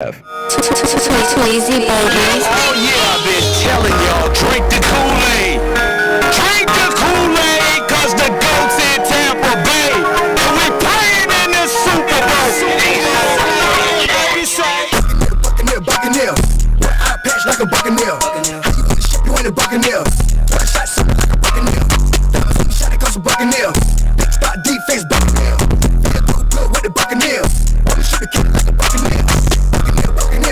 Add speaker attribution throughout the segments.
Speaker 1: Lazy baby.
Speaker 2: Oh yeah, I've been telling y'all, drink the Kool-Aid. Drink the Kool-Aid, cause the GOAT's in Tampa Bay. And we playing in the Super Bowl. Baby say,
Speaker 3: Buccaneer. One eye patch like a Buccaneer. How you gonna ship you in a Buccaneer? One shot something like a Buccaneer. Diamonds on the shot, it comes a Buccaneer. Big spot defense Buccaneer. Feel good with the Buccaneer. Wanna shoot the kid like a Buccaneer.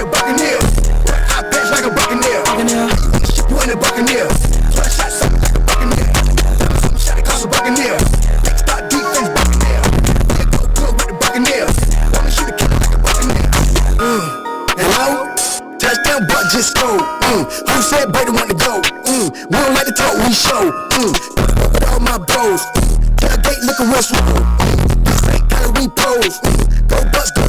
Speaker 3: Buccaneer. One eye patch like a Buccaneer. How you gonna ship you in a Buccaneer? One shot something like a Buccaneer. Diamonds on the shot, it comes a Buccaneer. Big spot defense Buccaneer. Feel good with the Buccaneer. Wanna shoot the kid like a Buccaneer. Hello? Touchdown, but just scored. Who said Brady want to go? We don't like to talk, we show. With all my bros. Tailgate looking real swole. This ain't Kyrie pose. Go bust, go.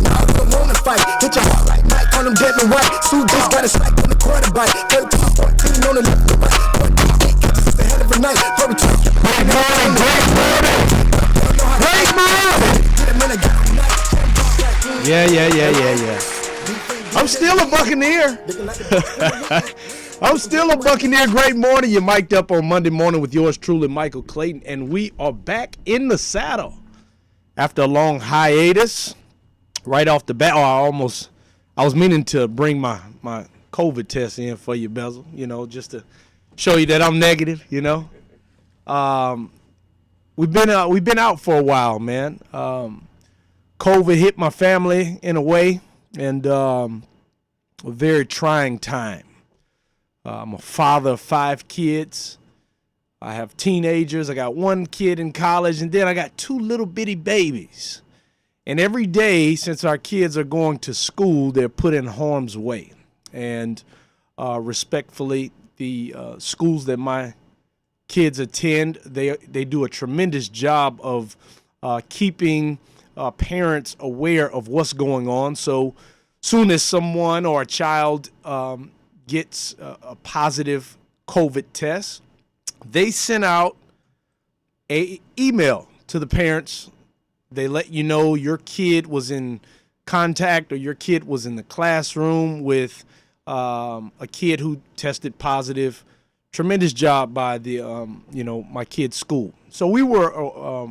Speaker 3: Now I don't wanna fight. Hit your heart like Mike on them Devin White. Sue just got a spike on the quarterback. 13-14 on the left and right. 14 catches, it's a hell of a night. Hurry to
Speaker 2: great morning.
Speaker 3: get him in a guy night.
Speaker 4: Yeah. I'm still a Buccaneer. I'm still a Buccaneer. Great morning. You're mic'd up on Monday morning with yours truly, Michael Clayton, and we are back in the saddle after a long hiatus. Right off the bat, I was meaning to bring my COVID test in for you, Bezel, just to show you that I'm negative, We've been out for a while, man. COVID hit my family in a way, and a very trying time. I'm a father of 5 kids. I have teenagers. I got 1 kid in college, and then I got 2 little bitty babies. And every day since our kids are going to school, they're put in harm's way. And respectfully, the schools that my kids attend, they do a tremendous job of keeping parents aware of what's going on. So soon as someone or a child gets a positive COVID test, they send out an email to the parents. They let you know your kid was in contact or your kid was in the classroom with a kid who tested positive. Tremendous job by the my kid's school. So we were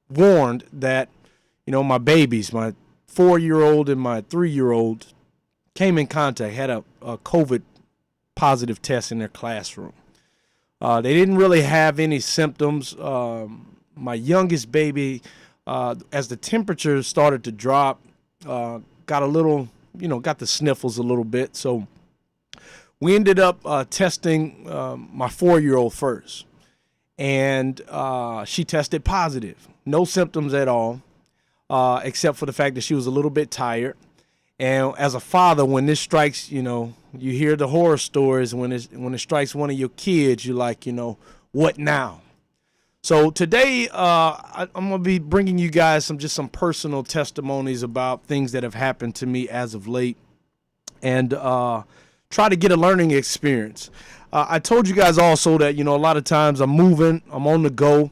Speaker 4: warned that my babies, my 4-year-old and my 3-year-old, came in contact, had a COVID positive test in their classroom. They didn't really have any symptoms. My youngest baby, as the temperature started to drop, got a little, got the sniffles a little bit. So we ended up testing my 4-year-old first. And she tested positive. No symptoms at all, except for the fact that she was a little bit tired. And as a father, when this strikes, you hear the horror stories. When it strikes one of your kids, you're like, what now? So today, I'm going to be bringing you guys some personal testimonies about things that have happened to me as of late, and try to get a learning experience. I told you guys also that, a lot of times I'm moving, I'm on the go,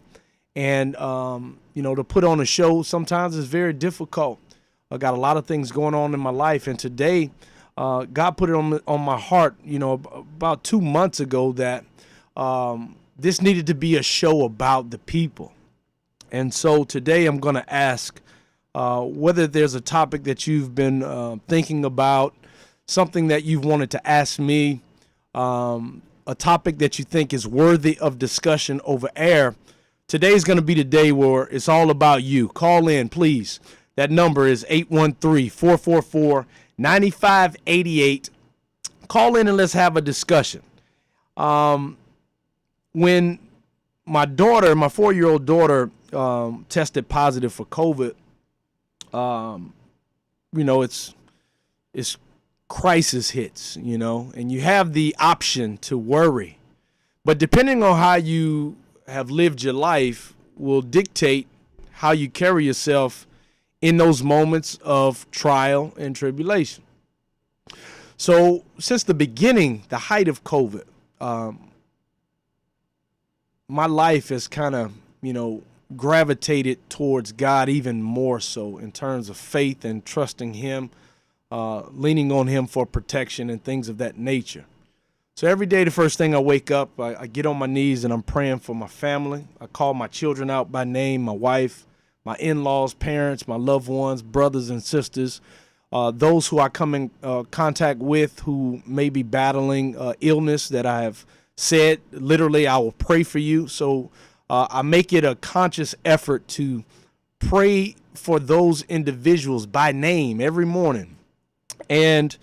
Speaker 4: and, to put on a show sometimes is very difficult. I got a lot of things going on in my life, and today God put it on my heart, about 2 months ago that this needed to be a show about the people. And so today I'm going to ask whether there's a topic that you've been thinking about, something that you've wanted to ask me, a topic that you think is worthy of discussion over air. Today's going to be the day where it's all about you. Call in, please. That number is 813-444-9588. Call in and let's have a discussion. When my 4-year-old daughter, tested positive for COVID, it's crisis hits, and you have the option to worry. But depending on how you have lived your life will dictate how you carry yourself in those moments of trial and tribulation. So since the beginning, the height of COVID, my life has kind of, gravitated towards God even more so in terms of faith and trusting him, leaning on him for protection and things of that nature. So every day, the first thing I wake up, I get on my knees and I'm praying for my family. I call my children out by name, my wife, my in-laws, parents, my loved ones, brothers and sisters, those who I come in contact with who may be battling illness that I have said, literally, I will pray for you. So I make it a conscious effort to pray for those individuals by name every morning. And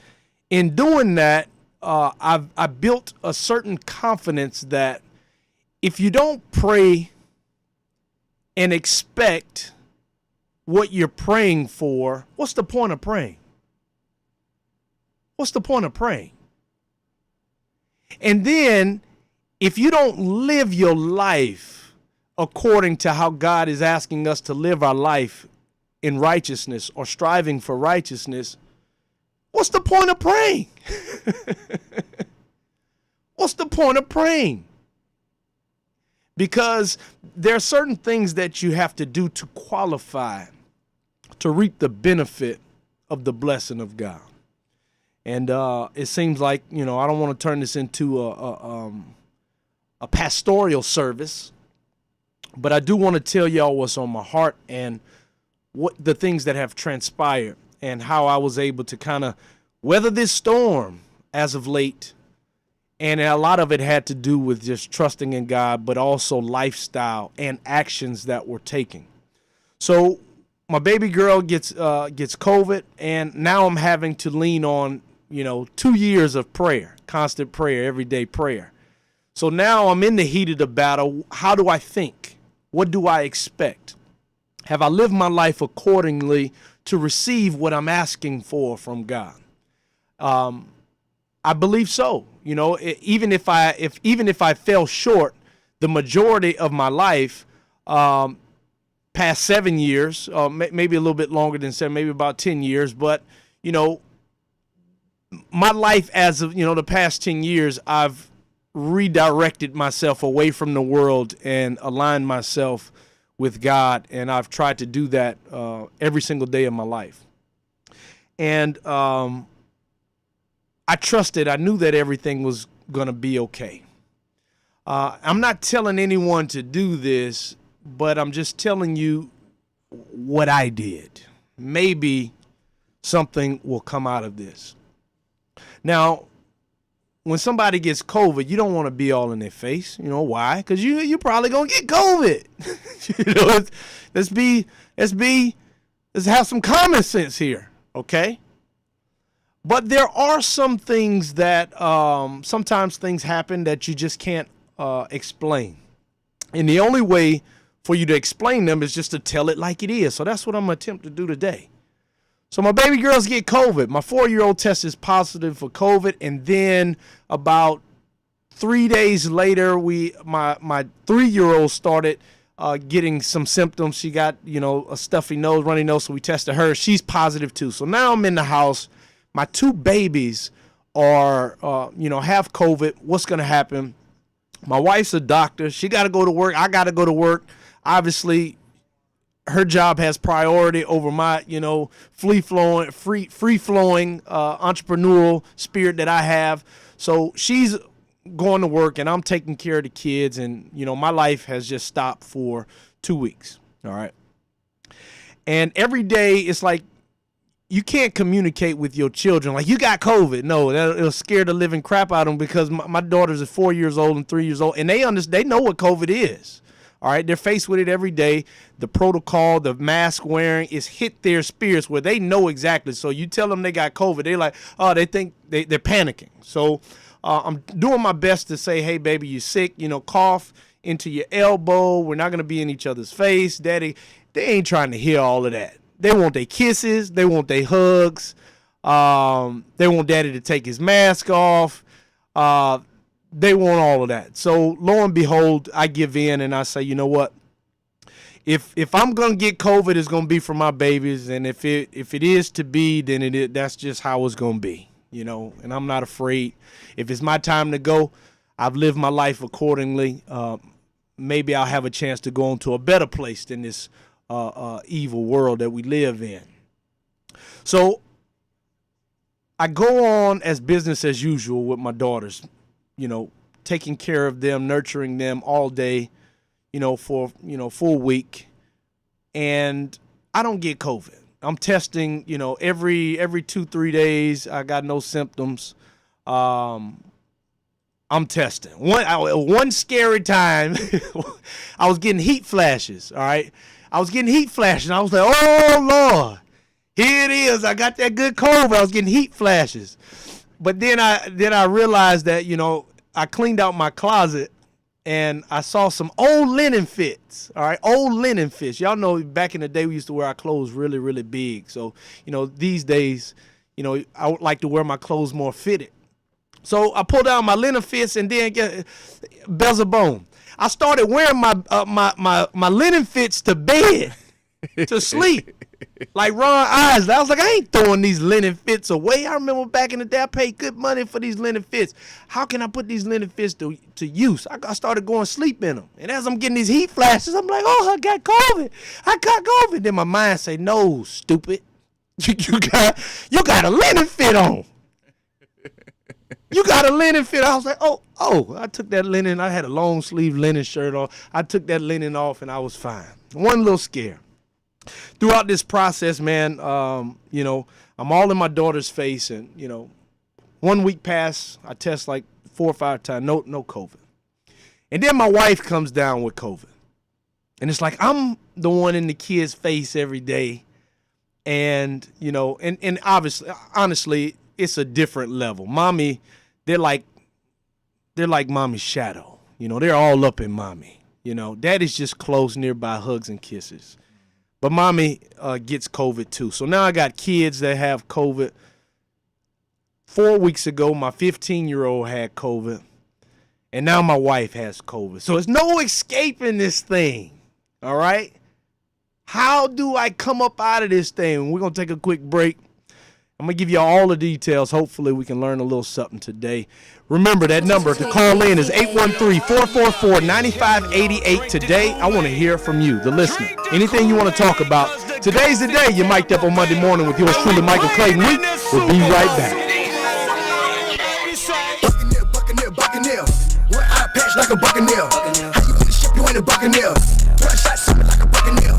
Speaker 4: in doing that, I built a certain confidence that if you don't pray and expect what you're praying for, what's the point of praying? What's the point of praying? And then if you don't live your life according to how God is asking us to live our life in righteousness or striving for righteousness, what's the point of praying? What's the point of praying? Because there are certain things that you have to do to qualify to reap the benefit of the blessing of God. And it seems like, I don't want to turn this into a pastoral service, but I do want to tell y'all what's on my heart and what the things that have transpired and how I was able to kind of weather this storm as of late. And a lot of it had to do with just trusting in God, but also lifestyle and actions that we're taking. So my baby girl gets COVID, and now I'm having to lean on 2 years of prayer, constant prayer, everyday prayer. So now I'm in the heat of the battle. How do I think? What do I expect? Have I lived my life accordingly to receive what I'm asking for from God? I believe so. Even if I fell short, the majority of my life, past 7 years, maybe a little bit longer than 7, maybe about 10 years, but my life as of the past 10 years, I've redirected myself away from the world and aligned myself with God, and I've tried to do that every single day of my life. And I trusted. I knew that everything was going to be okay. I'm not telling anyone to do this, but I'm just telling you what I did. Maybe something will come out of this. Now, when somebody gets COVID, you don't want to be all in their face. You know why? Because you're probably going to get COVID. Let's have some common sense here, okay? But there are some things that sometimes things happen that you just can't explain. And the only way for you to explain them is just to tell it like it is. So that's what I'm going to attempt to do today. So my baby girls get COVID. My 4-year-old tested positive for COVID. And then about 3 days later, my 3-year-old started getting some symptoms. She got, a stuffy nose, runny nose. So we tested her. She's positive too. So now I'm in the house. My 2 babies are, have COVID. What's going to happen? My wife's a doctor. She got to go to work. I got to go to work. Obviously, her job has priority over my, free-flowing entrepreneurial spirit that I have. So she's going to work, and I'm taking care of the kids. And, my life has just stopped for 2 weeks. All right. And every day it's like, you can't communicate with your children like you got COVID. No, it'll scare the living crap out of them because my daughters are 4 years old and 3 years old, and they know what COVID is. All right, they're faced with it every day. The protocol, the mask wearing, is hit their spirits where they know exactly. So you tell them they got COVID, they're like, oh, they think they're panicking. So I'm doing my best to say, hey, baby, you sick? Cough into your elbow. We're not gonna be in each other's face, Daddy. They ain't trying to hear all of that. They want their kisses. They want their hugs. They want Daddy to take his mask off. They want all of that. So lo and behold, I give in and I say, you know what? If I'm gonna get COVID, it's gonna be for my babies, and if it is to be, then that's just how it's gonna be, And I'm not afraid. If it's my time to go, I've lived my life accordingly. maybe I'll have a chance to go on to a better place than this evil world that we live in. So I go on as business as usual with my daughters, taking care of them, nurturing them all day, for, full week. And I don't get COVID. I'm testing, every 2-3 days. I got no symptoms. I'm testing. One scary time, I was getting heat flashes, all right? I was getting heat flashes. I was like, oh, Lord, here it is. I got that good COVID. I was getting heat flashes. But then I realized that, I cleaned out my closet and I saw some old linen fits, all right? Old linen fits. Y'all know back in the day we used to wear our clothes really, really big. So, these days, I would like to wear my clothes more fitted. So I pulled out my linen fits and then Beelzebub. I started wearing my linen fits to bed, to sleep, like Ron Isley. I was like, I ain't throwing these linen fits away. I remember back in the day, I paid good money for these linen fits. How can I put these linen fits to use? I started going to sleep in them. And as I'm getting these heat flashes, I'm like, oh, I got COVID. Then my mind say, no, stupid. You got a linen fit on. You got a linen fit. I was like, oh, I took that linen. I had a long sleeve linen shirt on. I took that linen off and I was fine. One little scare. Throughout this process, man, I'm all in my daughter's face and, 1 week passed. I test like 4 or 5 times. No COVID. And then my wife comes down with COVID. And it's like, I'm the one in the kid's face every day. And, and obviously, honestly, it's a different level. Mommy, they're like mommy's shadow. They're all up in mommy. Daddy's just close, nearby, hugs and kisses. But mommy gets COVID too. So now I got kids that have COVID. 4 weeks ago, my 15-year-old had COVID. And now my wife has COVID. So there's no escaping this thing. All right? How do I come up out of this thing? We're going to take a quick break. I'm going to give you all the details. Hopefully we can learn a little something today. Remember, that number to call in is 813-444-9588. Today, I want to hear from you, the listener. Anything you want to talk about. Today's the day. You're mic'd up on Monday morning with yours truly, Michael Clayton. We'll be right back.
Speaker 3: Buccaneer. One eye patch like a buccaneer. How you gonna ship you in a buccaneer? One shot something like a buccaneer.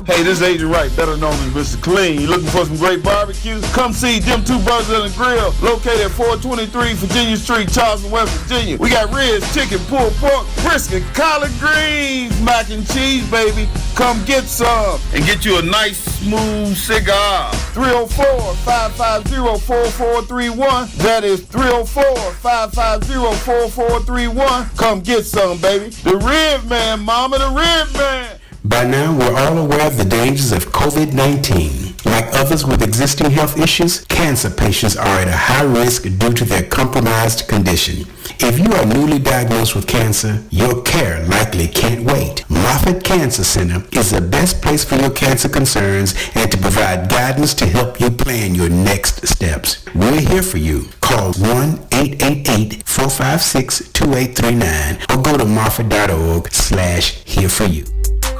Speaker 5: Hey, this is Agent Wright, better known as Mr. Clean. You looking for some great barbecue? Come see them two brothers on the grill, located at 423 Virginia Street, Charleston, West Virginia. We got ribs, chicken, pulled pork, brisket, collard greens, mac and cheese, baby. Come get some and get you a nice, smooth cigar. 304-550-4431. That is 304-550-4431. Come get some, baby. The Rib Man, mama, the Rib Man.
Speaker 6: By now, we're all aware of the dangers of COVID-19. Like others with existing health issues, cancer patients are at a high risk due to their compromised condition. If you are newly diagnosed with cancer, your care likely can't wait. Moffitt Cancer Center is the best place for your cancer concerns and to provide guidance to help you plan your next steps. We're here for you. Call 1-888-456-2839 or go to moffitt.org/here-for-you.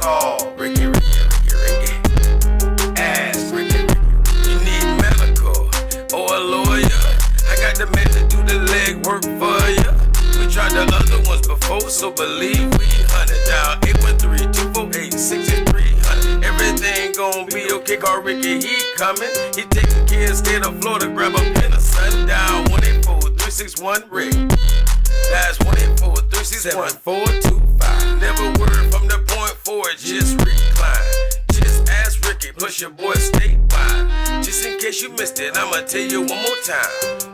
Speaker 5: Call Ricky. Ask Ricky. You need medical or a lawyer. I got the man to do the legwork for you. We tried the other ones before, so believe we hunted down 813-248-6300. Everything gon' be okay. Call Ricky, he coming. He taking care of state of Florida. Grab a pen of sundown 184-361-RICK. That's 184-361-425. Never word from the point forward, just recline. Just ask Ricky, push your boy statewide. Just in case you missed it, I'ma tell you one more time.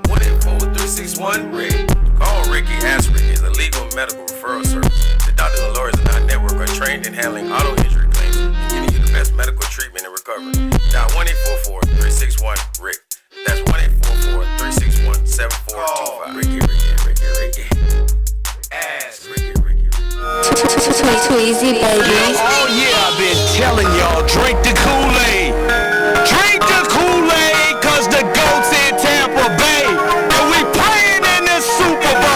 Speaker 5: 184-361-RICK. Call Ricky, ask Ricky is a legal medical referral service. The doctors and lawyers in our network are trained in handling auto injury claims and getting you the best medical treatment and recovery. Dial 1-844-361-RICK. That's 1-844-361-7425. Ricky. Ask Ricky.
Speaker 1: Tweezy babies.
Speaker 2: Oh yeah, I've been telling y'all, drink the Kool-Aid. Drink the Kool-Aid, cause the GOAT's in Tampa Bay. And we playing in the Super Bowl.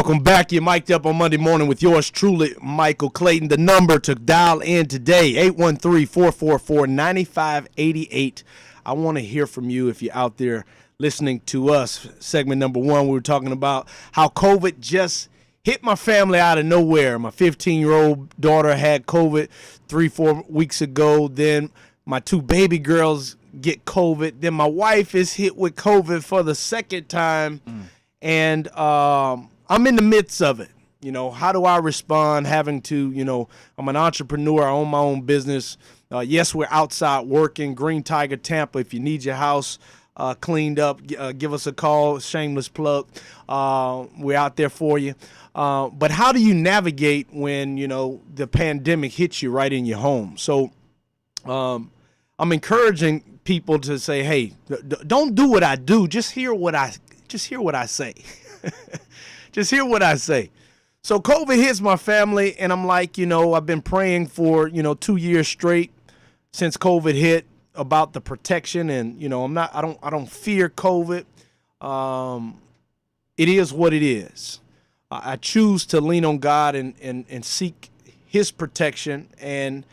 Speaker 4: Welcome back. You're mic'd up on Monday morning with yours truly, Michael Clayton. The number to dial in today, 813-444-9588. I want to hear from you if you're out there listening to us. Segment number one, we were talking about how COVID just hit my family out of nowhere. My 15-year-old daughter had COVID 3-4 weeks ago. Then my 2 baby girls get COVID. Then my wife is hit with COVID for the second time. And I'm in the midst of it. You know, how do I respond having to, you know, I'm an entrepreneur. I own my own business. Yes, we're outside working. Green Tiger Tampa. If you need your house cleaned up, give us a call. Shameless plug. We're out there for you. But how do you navigate when, you know, the pandemic hits you right in your home? So I'm encouraging people to say, hey, don't do what I do. Just hear what I say. Just hear what I say. So COVID hits my family, and I'm like, you know, I've been praying for, 2 years straight since COVID hit about the protection, and I don't fear COVID. It is what it is. I choose to lean on God and seek His protection, and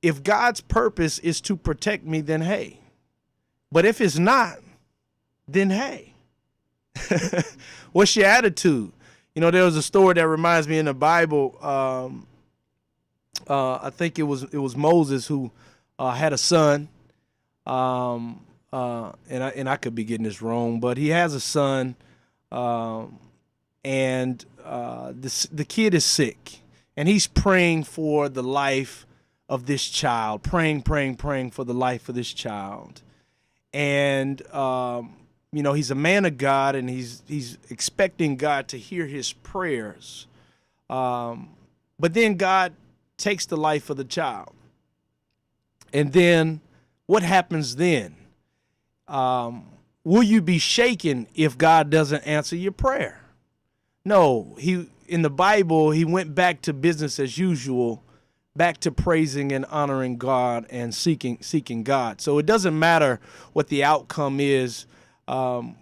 Speaker 4: if God's purpose is to protect me, then hey. But if it's not, then hey. What's your attitude? There was a story that reminds me in the Bible. I think it was Moses who had a son, and I could be getting this wrong, but he has a son, and the kid is sick, and he's praying for the life of this child, praying for the life of this child, and he's a man of God, and he's expecting God to hear his prayers. But then God takes the life of the child. And then what happens then? Will you be shaken if God doesn't answer your prayer? No, in the Bible, he went back to business as usual, back to praising and honoring God and seeking God. So it doesn't matter what the outcome is.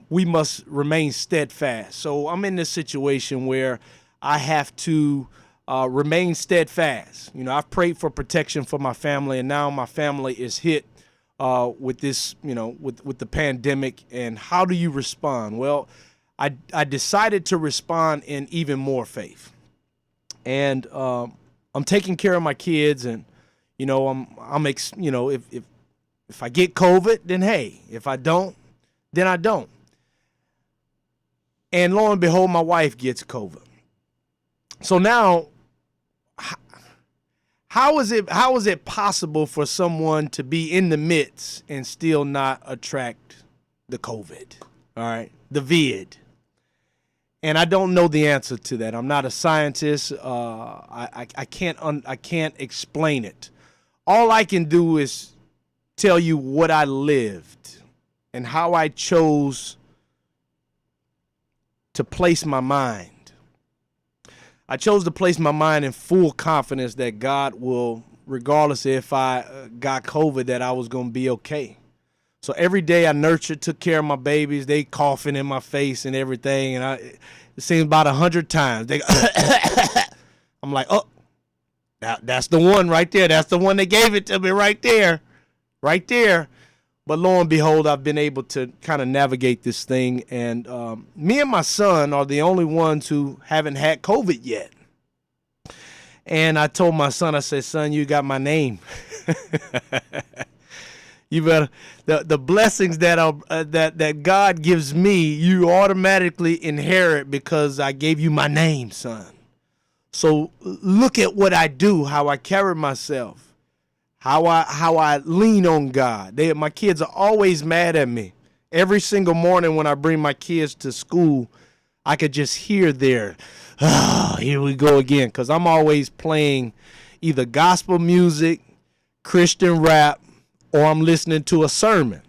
Speaker 4: We must remain steadfast. So I'm in this situation where I have to remain steadfast. I've prayed for protection for my family, and now my family is hit with this, with the pandemic. And how do you respond? Well, I decided to respond in even more faith. And I'm taking care of my kids, and if I get COVID, then hey. If I don't, then I don't. And lo and behold, my wife gets COVID. So now, how is it possible for someone to be in the midst and still not attract the COVID? All right, the vid. And I don't know the answer to that. I'm not a scientist. I can't explain it. All I can do is tell you what I lived and how I chose to place my mind. I chose to place my mind in full confidence that God will, regardless if I got COVID, that I was going to be okay. So every day I nurtured, took care of my babies. They coughing in my face and everything. And it seems about 100 times. I'm like, oh, that's the one right there. That's the one that gave it to me right there. Right there. But lo and behold, I've been able to kind of navigate this thing. And me and my son are the only ones who haven't had COVID yet. And I told my son, I said, son, you got my name. You better, the blessings that God gives me, you automatically inherit because I gave you my name, son. So look at what I do, how I carry myself. How I lean on God. My kids are always mad at me. Every single morning when I bring my kids to school, I could just hear here we go again. Because I'm always playing either gospel music, Christian rap, or I'm listening to a sermon.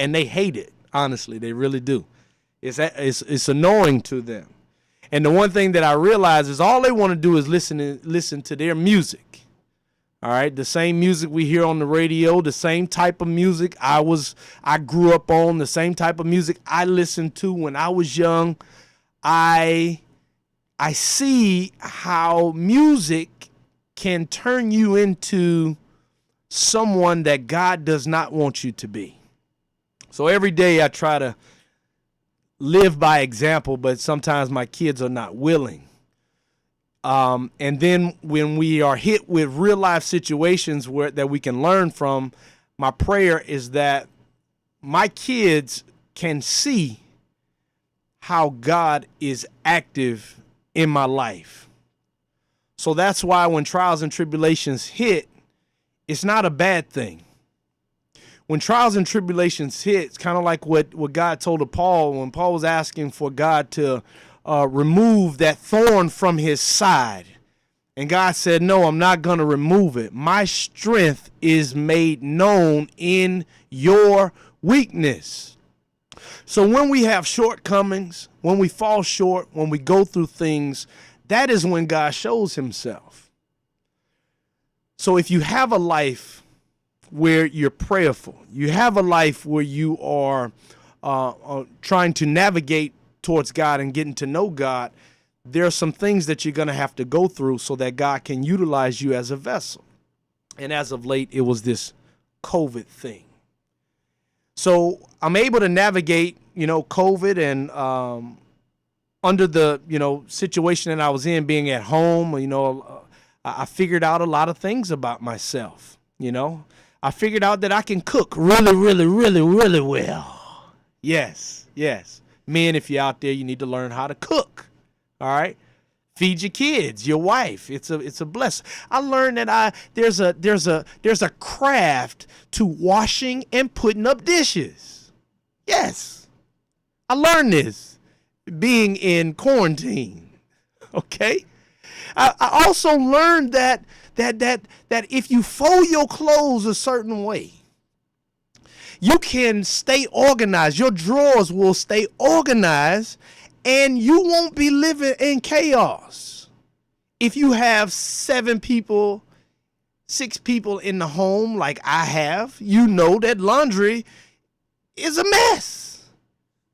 Speaker 4: And they hate it. Honestly, they really do. It's annoying to them. And the one thing that I realize is all they want to do is listen to their music. All right, the same music we hear on the radio, the same type of music I grew up on, the same type of music I listened to when I was young. I I see how music can turn you into someone that God does not want you to be. So every day I try to live by example, but sometimes my kids are not willing. And then when we are hit with real life situations that we can learn from, my prayer is that my kids can see how God is active in my life. So that's why when trials and tribulations hit, it's not a bad thing. When trials and tribulations hit, it's kind of like what God told to Paul when Paul was asking for God to remove that thorn from his side. And God said, no, I'm not going to remove it. My strength is made known in your weakness. So when we have shortcomings, when we fall short, when we go through things, that is when God shows himself. So if you have a life where you're prayerful, you have a life where you are trying to navigate towards God and getting to know God, there are some things that you're going to have to go through so that God can utilize you as a vessel. And as of late, it was this COVID thing. So I'm able to navigate, COVID and under the, situation that I was in, being at home, I figured out a lot of things about myself. I figured out that I can cook really, really, really, really well. Yes. Men, if you're out there, you need to learn how to cook. All right. Feed your kids, your wife. It's a blessing. I learned that there's a craft to washing and putting up dishes. Yes. I learned this being in quarantine. Okay. I also learned that if you fold your clothes a certain way, you can stay organized. Your drawers will stay organized and you won't be living in chaos. If you have 6 people in the home like I have, you know that laundry is a mess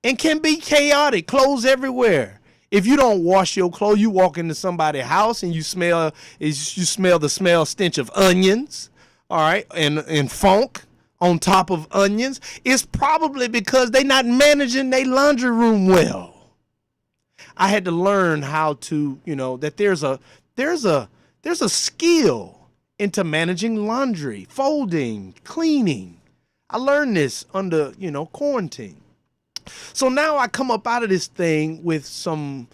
Speaker 4: and can be chaotic, clothes everywhere. If you don't wash your clothes, you walk into somebody's house and you smell the stench of onions, all right, and funk on top of onions. It's probably because they're not managing their laundry room well. I had to learn how to, that there's a skill into managing laundry, folding, cleaning. I learned this under, quarantine. So now I come up out of this thing with some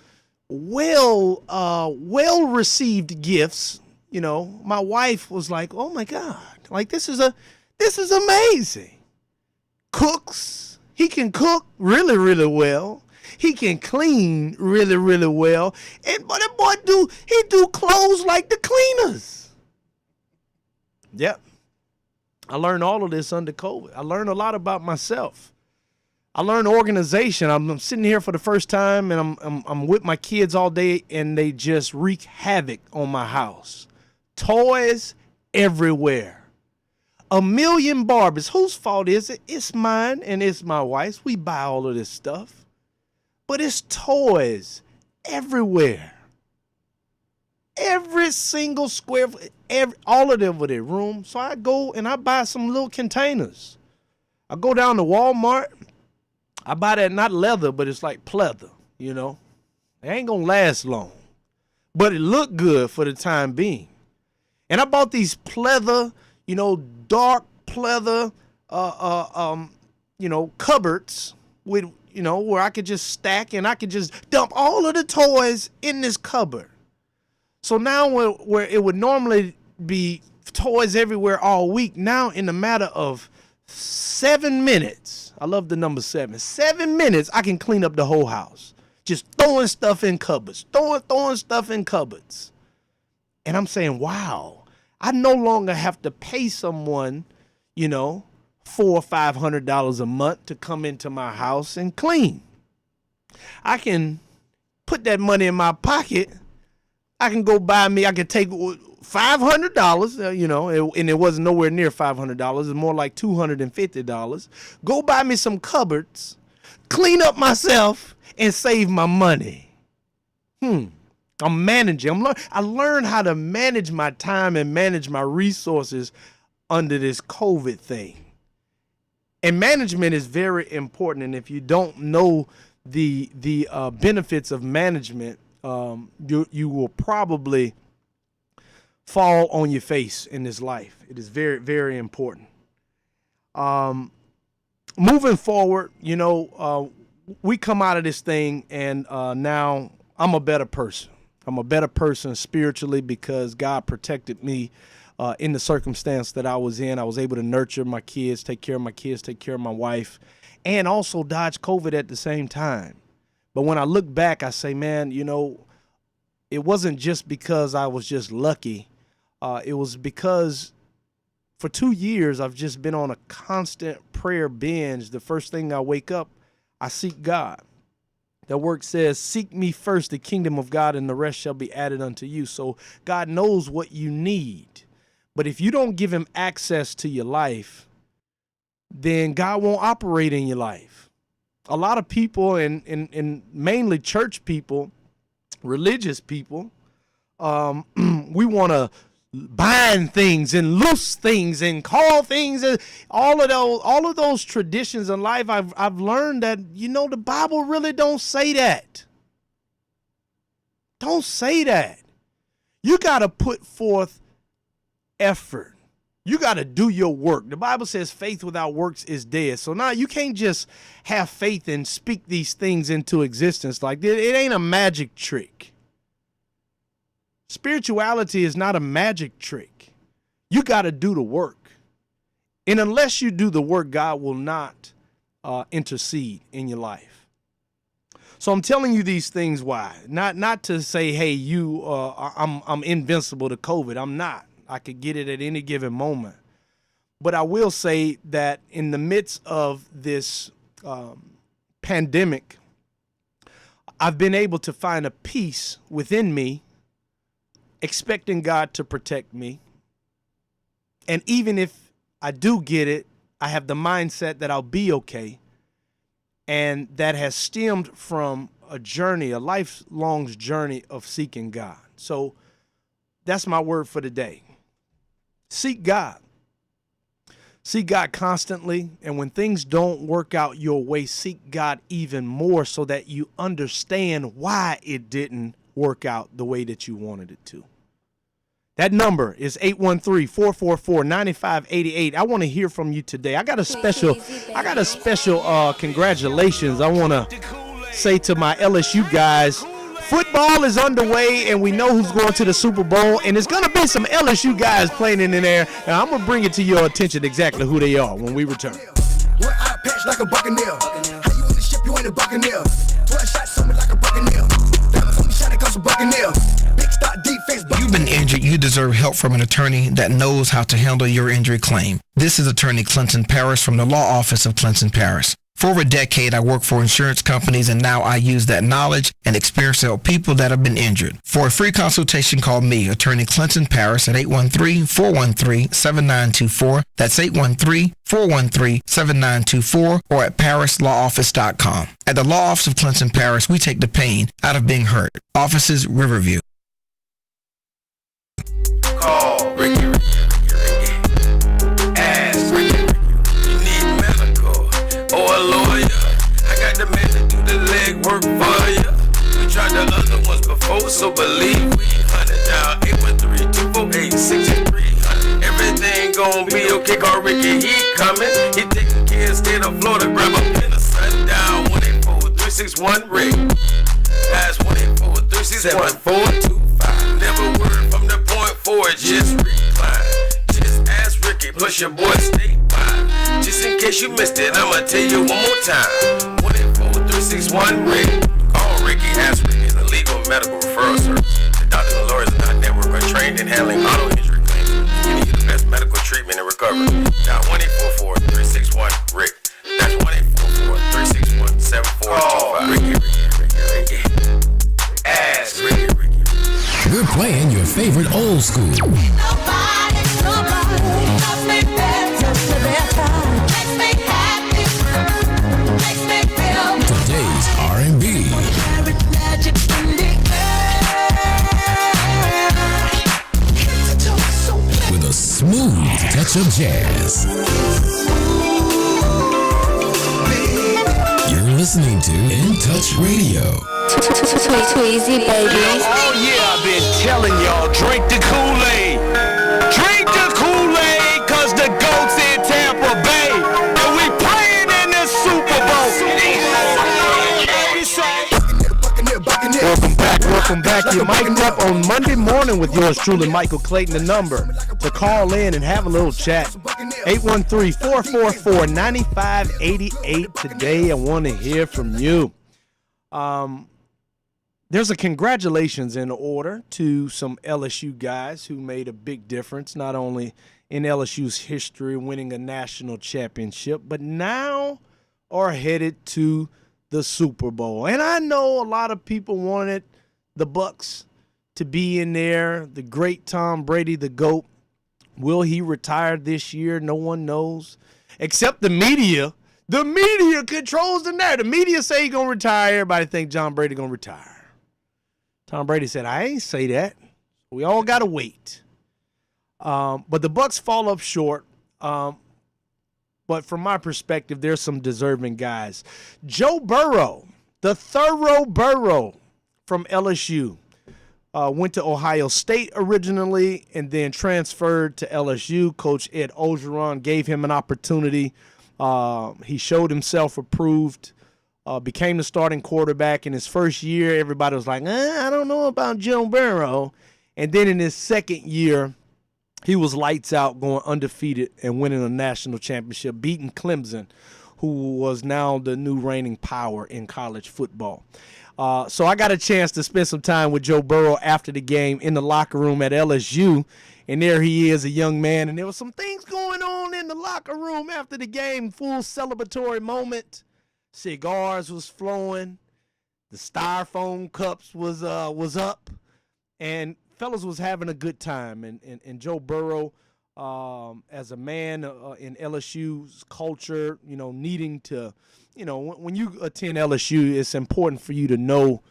Speaker 4: well-received gifts. My wife was like, "Oh my God, like this is amazing." Cooks, he can cook really, really well. He can clean really, really well. But that boy do clothes like the cleaners. Yep. I learned all of this under COVID. I learned a lot about myself. I learned organization. I'm sitting here for the first time, and I'm with my kids all day, and they just wreak havoc on my house. Toys everywhere. 1 million Barbies. Whose fault is it? It's mine and it's my wife's. We buy all of this stuff. But it's toys everywhere. Every single square, all of them with their room. So I go and I buy some little containers. I go down to Walmart. I buy that, not leather, but it's like pleather, It ain't going to last long. But it looked good for the time being. And I bought these pleather, dark pleather, cupboards with, where I could just stack and I could just dump all of the toys in this cupboard. So now where it would normally be toys everywhere all week, now in a matter of 7 minutes, I love the number 7. 7 minutes, I can clean up the whole house. Just throwing stuff in cupboards, throwing stuff in cupboards. And I'm saying, wow, I no longer have to pay someone, $400 or $500 a month to come into my house and clean. I can put that money in my pocket. I can go buy me, I can take $500, and it wasn't nowhere near $500. It's more like $250. Go buy me some cupboards, clean up myself, and save my money. I'm managing. I learned how to manage my time and manage my resources under this COVID thing. And management is very important. And if you don't know the benefits of management, you will probably fall on your face in this life. It is very, very important. Moving forward, we come out of this thing, and now I'm a better person. I'm a better person spiritually because God protected me in the circumstance that I was in. I was able to nurture my kids, take care of my kids, take care of my wife, and also dodge COVID at the same time. But when I look back, I say, man, it wasn't just because I was just lucky. It was because for 2 years, I've just been on a constant prayer binge. The first thing I wake up, I seek God. The word says, seek me first, the kingdom of God, and the rest shall be added unto you. So God knows what you need. But if you don't give him access to your life, then God won't operate in your life. A lot of people, and mainly church people, religious people, we want to bind things and loose things and call things, all of those traditions in life. I've learned that the Bible really don't say that. Don't say that. You got to put forth effort. You got to do your work. The Bible says faith without works is dead. So now you can't just have faith and speak these things into existence like that. It ain't a magic trick. Spirituality is not a magic trick. You got to do the work. And unless you do the work, God will not intercede in your life. So I'm telling you these things why? Not to say, hey, I'm invincible to COVID. I'm not. I could get it at any given moment. But I will say that in the midst of this pandemic, I've been able to find a peace within me, expecting God to protect me. And even if I do get it, I have the mindset that I'll be okay. And that has stemmed from a lifelong journey of seeking God. So that's my word for today. Seek God. Seek God constantly. And when things don't work out your way, seek God even more so that you understand why it didn't work out the way that you wanted it to. That number is 813-444-9588. I want to hear from you today. I got a special congratulations. I want to say to my LSU guys, football is underway, and we know who's going to the Super Bowl, and it's going to be some LSU guys playing in there, and I'm going to bring it to your attention exactly who they are when we return.
Speaker 3: One eye patch like a buccaneer. How you in the ship, you ain't a buccaneer. 12 shots on me like a buccaneer. Diamonds on me shining cause a buccaneer. Big start defense.
Speaker 7: You've been injured, you deserve help from an attorney that knows how to handle your injury claim. This is attorney Clinton Paris from the law office of Clinton Paris. For over a decade, I worked for insurance companies, and now I use that knowledge and experience to help people that have been injured. For a free consultation, call me, attorney Clinton Paris, at 813-413-7924. That's 813-413-7924, or at parislawoffice.com. At the law office of Clinton Paris, we take the pain out of being hurt. Offices, Riverview.
Speaker 5: Call Ricky. Ask Ricky. You need medical or a lawyer. I got the man to do the legwork for you. We tried the other ones before, so believe me. 100 down, 813-248-6300. Everything gon' be okay. Call Ricky, he coming. He taking care of state of Florida. Grab a pen or sundown. 1-800-361-RICK. That's 1-800-361-7425. Never word from the point forward, just recline. Just ask Ricky, plus your boy statewide. Just in case you missed it, I'ma tell you one more time. 1-800-361-RICK. Call Ricky, ask Ricky, is a legal medical referral service. The doctors and lawyers in our network are trained in handling auto injury claims and giving you the best medical treatment and recovery. Dial 1-844-361-RICK. That's 1-844-361-7425. Ricky. Ask Ricky.
Speaker 8: We're playing your favorite old school.
Speaker 9: Nobody loves me better. Makes me happy. Makes me feel
Speaker 8: Today's R&B.
Speaker 9: magic in the air.
Speaker 8: smooth touch of jazz. You're listening to In Touch Radio.
Speaker 1: Tweezy babies.
Speaker 2: Oh yeah, I've been telling y'all, drink the Kool-Aid. Drink the Kool-Aid, cause the GOAT's in Tampa Bay. And we playing in the Super Bowl.
Speaker 4: Welcome back. You're mic'd up on Monday morning with yours truly, Michael Clayton. The number to call in and have a little chat, 813-444-9588. Today, I want to hear from you. There's a congratulations in order to some LSU guys who made a big difference, not only in LSU's history, winning a national championship, but now are headed to the Super Bowl. And I know a lot of people wanted the Bucs to be in there. The great Tom Brady, the GOAT. Will he retire this year? No one knows, except the media. The media controls the narrative. The media say he's going to retire. Everybody think John Brady going to retire. Tom Brady said, I ain't say that. We all got to wait. But the Bucs fall up short. But from my perspective, there's some deserving guys. Joe Burrow, the thorough Burrow from LSU, went to Ohio State originally and then transferred to LSU. Coach Ed Orgeron gave him an opportunity. He showed himself approved, became the starting quarterback. In his first year, everybody was like, I don't know about Joe Burrow. And then in his second year, he was lights out, going undefeated and winning a national championship, beating Clemson, who was now the new reigning power in college football. So I got a chance to spend some time with Joe Burrow after the game in the locker room at LSU. And there he is, a young man. And there was some things going on in the locker room after the game, full celebratory moment. Cigars was flowing. The styrofoam cups was up. And fellas was having a good time. And Joe Burrow, as a man in LSU's culture, needing to, when you attend LSU, it's important for you to know,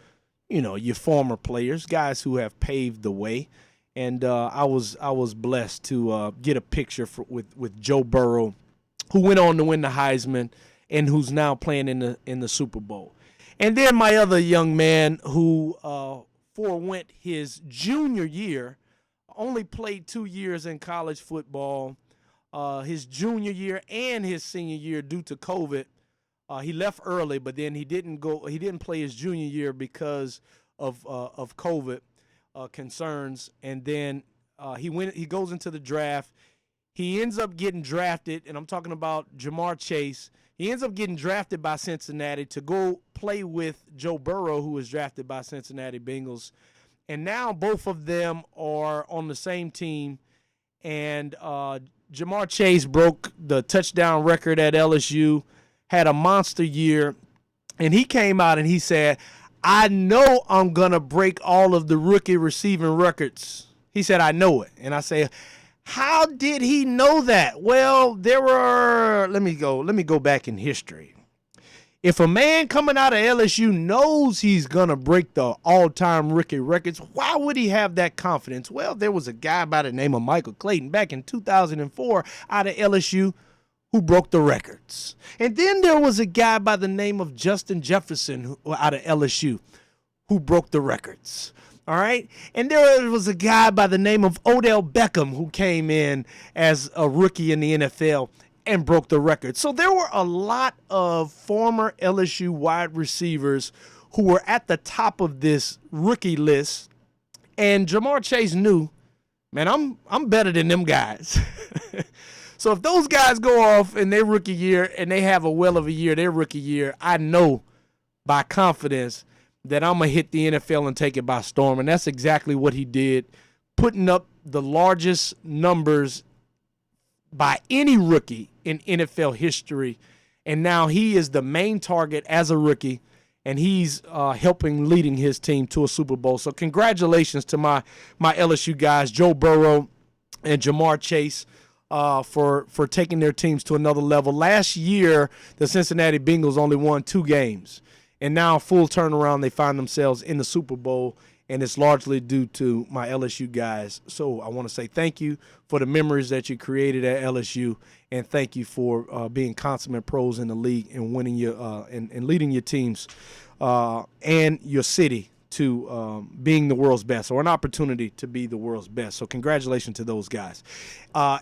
Speaker 4: your former players, guys who have paved the way. And I was blessed to get a picture with Joe Burrow, who went on to win the Heisman and who's now playing in the Super Bowl. And then my other young man who forewent his junior year, only played 2 years in college football, his junior year and his senior year due to COVID. He left early, but then he didn't play his junior year because of COVID concerns. And then he goes into the draft. He ends up getting drafted, and I'm talking about Jamar Chase. He ends up getting drafted by Cincinnati to go play with Joe Burrow, who was drafted by Cincinnati Bengals. And now both of them are on the same team. And Jamar Chase broke the touchdown record at LSU, had a monster year. And he came out and he said, I know I'm going to break all of the rookie receiving records. He said, I know it. And I say, how did he know that? Well, let me go back in history. If a man coming out of LSU knows he's going to break the all-time rookie records, why would he have that confidence? Well, there was a guy by the name of Michael Clayton back in 2004 out of LSU who broke the records. And then there was a guy by the name of Justin Jefferson out of LSU who broke the records. All right. And there was a guy by the name of Odell Beckham who came in as a rookie in the NFL and broke the record. So there were a lot of former LSU wide receivers who were at the top of this rookie list. And Jamar Chase knew, man, I'm better than them guys. So if those guys go off in their rookie year and they have a well of a year, their rookie year, I know by confidence that I'm going to hit the NFL and take it by storm. And that's exactly what he did, putting up the largest numbers by any rookie in NFL history. And now he is the main target as a rookie, and he's leading his team to a Super Bowl. So congratulations to my LSU guys, Joe Burrow and Jamar Chase, for taking their teams to another level. Last year, the Cincinnati Bengals only won 2 games. And now, full turnaround, they find themselves in the Super Bowl. and it's largely due to my LSU guys. So I want to say thank you for the memories that you created at LSU, and thank you for being consummate pros in the league and winning your and leading your teams and your city to being the world's best, or an opportunity to be the world's best. So congratulations to those guys.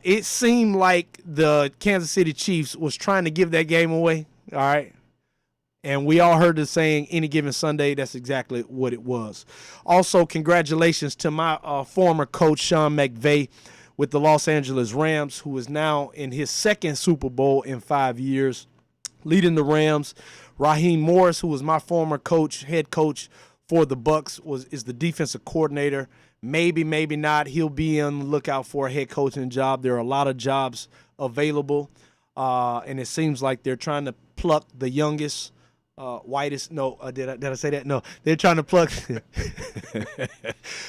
Speaker 4: It seemed like the Kansas City Chiefs was trying to give that game away, all right? And we all heard the saying, any given Sunday. That's exactly what it was. Also, congratulations to my former coach, Sean McVay, with the Los Angeles Rams, who is now in his second Super Bowl in 5 years, leading the Rams. Raheem Morris, who was my former coach, head coach for the Bucs, is the defensive coordinator. Maybe, maybe not. He'll be on the lookout for a head coaching job. There are a lot of jobs available, and it seems like they're trying to pluck the youngest, whitest. No, did I say that? No, they're trying to pluck.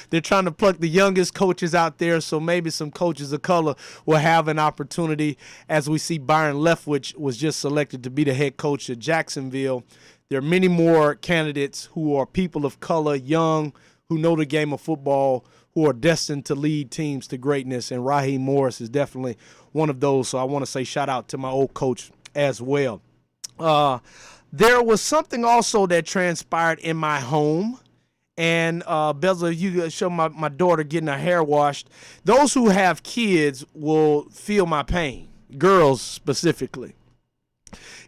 Speaker 4: They're trying to pluck the youngest coaches out there. So maybe some coaches of color will have an opportunity. As we see, Byron Leftwich was just selected to be the head coach at Jacksonville. There are many more candidates who are people of color, young, who know the game of football, who are destined to lead teams to greatness, and Raheem Morris is definitely one of those. So I want to say shout out to my old coach as well. There was something also that transpired in my home, and Bezza, you show my daughter getting her hair washed. Those who have kids will feel my pain, girls specifically.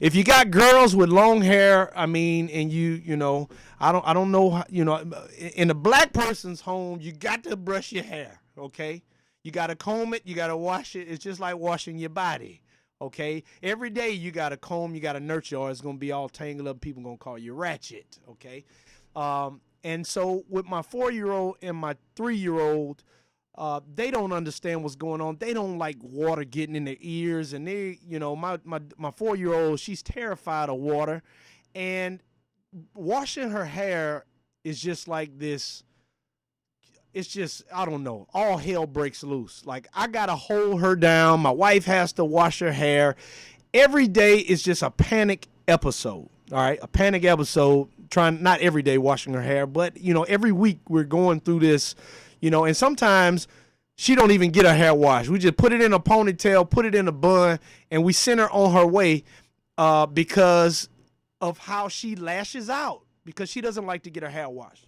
Speaker 4: If you got girls with long hair, I mean, and you know, I don't know, in a black person's home, you got to brush your hair, okay? You got to comb it, you got to wash it. It's just like washing your body, okay? Every day you got to comb, you got to nurture, or it's going to be all tangled up. People going to call you ratchet, okay? And so with my 4-year-old and my 3-year-old, they don't understand what's going on. They don't like water getting in their ears, and they, my 4-year-old, she's terrified of water, and washing her hair is just like this. It's just, I don't know, all hell breaks loose. Like, I gotta hold her down. My wife has to wash her hair. Every day is just a panic episode. All right, a panic episode. Not every day washing her hair, but every week we're going through this. And sometimes she don't even get her hair washed. We just put it in a ponytail, put it in a bun, and we send her on her way because of how she lashes out, because she doesn't like to get her hair washed.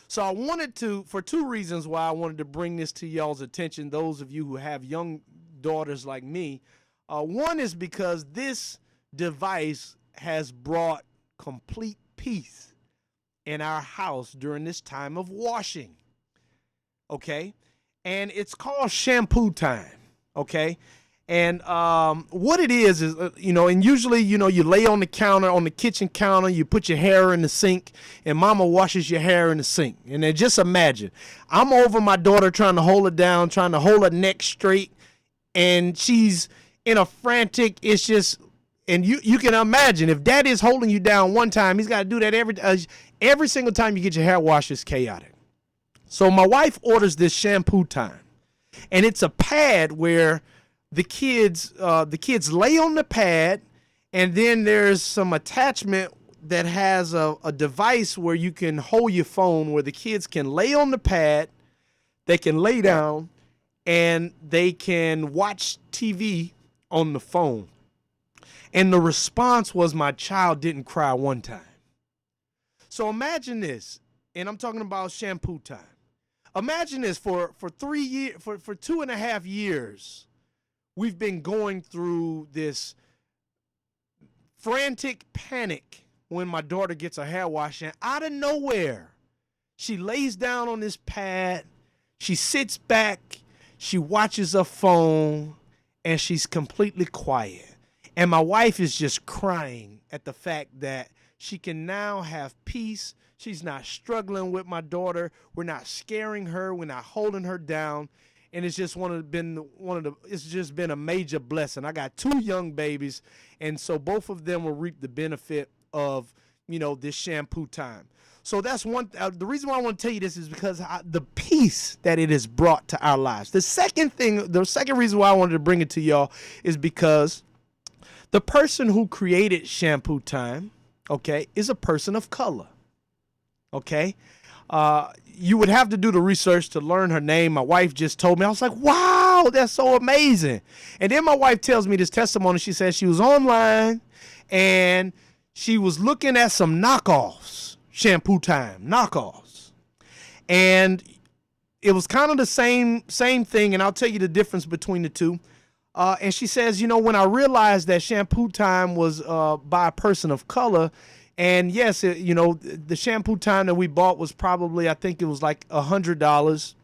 Speaker 4: So I wanted to, for two reasons why I wanted to bring this to y'all's attention, those of you who have young daughters like me. One is because this device has brought complete peace in our house during this time of washing. Okay, and it's called shampoo time. Okay, and what it is, and usually, you lay on the counter, on the kitchen counter, you put your hair in the sink, and mama washes your hair in the sink. And then just imagine, I'm over my daughter trying to hold her down, trying to hold her neck straight, and she's in a frantic, it's just, and you can imagine, if daddy's holding you down one time, he's got to do that every single time you get your hair washed. It's chaotic. So my wife orders this shampoo time, and it's a pad where the kids lay on the pad, and then there's some attachment that has a device where you can hold your phone, where the kids can lay on the pad, they can lay down, and they can watch TV on the phone. And the response was my child didn't cry one time. So imagine this, and I'm talking about shampoo time. Imagine this, for 3 years, for 2.5 years, we've been going through this frantic panic when my daughter gets her hair washed, and out of nowhere, she lays down on this pad, she sits back, she watches her phone, and she's completely quiet. And my wife is just crying at the fact that she can now have peace. She's not struggling with my daughter. We're not scaring her. We're not holding her down. And it's just it's just been a major blessing. I got 2 young babies, and so both of them will reap the benefit of, this shampoo time. So that's one. The reason why I want to tell you this is because the peace that it has brought to our lives. The second reason why I wanted to bring it to y'all is because the person who created shampoo time, okay, is a person of color. Okay, you would have to do the research to learn her name. My wife just told me. I was like, wow, that's so amazing. And then my wife tells me this testimony. She says she was online and she was looking at some knockoffs, Shampoo Time knockoffs. And it was kind of the same thing, and I'll tell you the difference between the two. And she says, when I realized that Shampoo Time was by a person of color, and yes, the Shampoo Time that we bought was probably, I think it was like $100,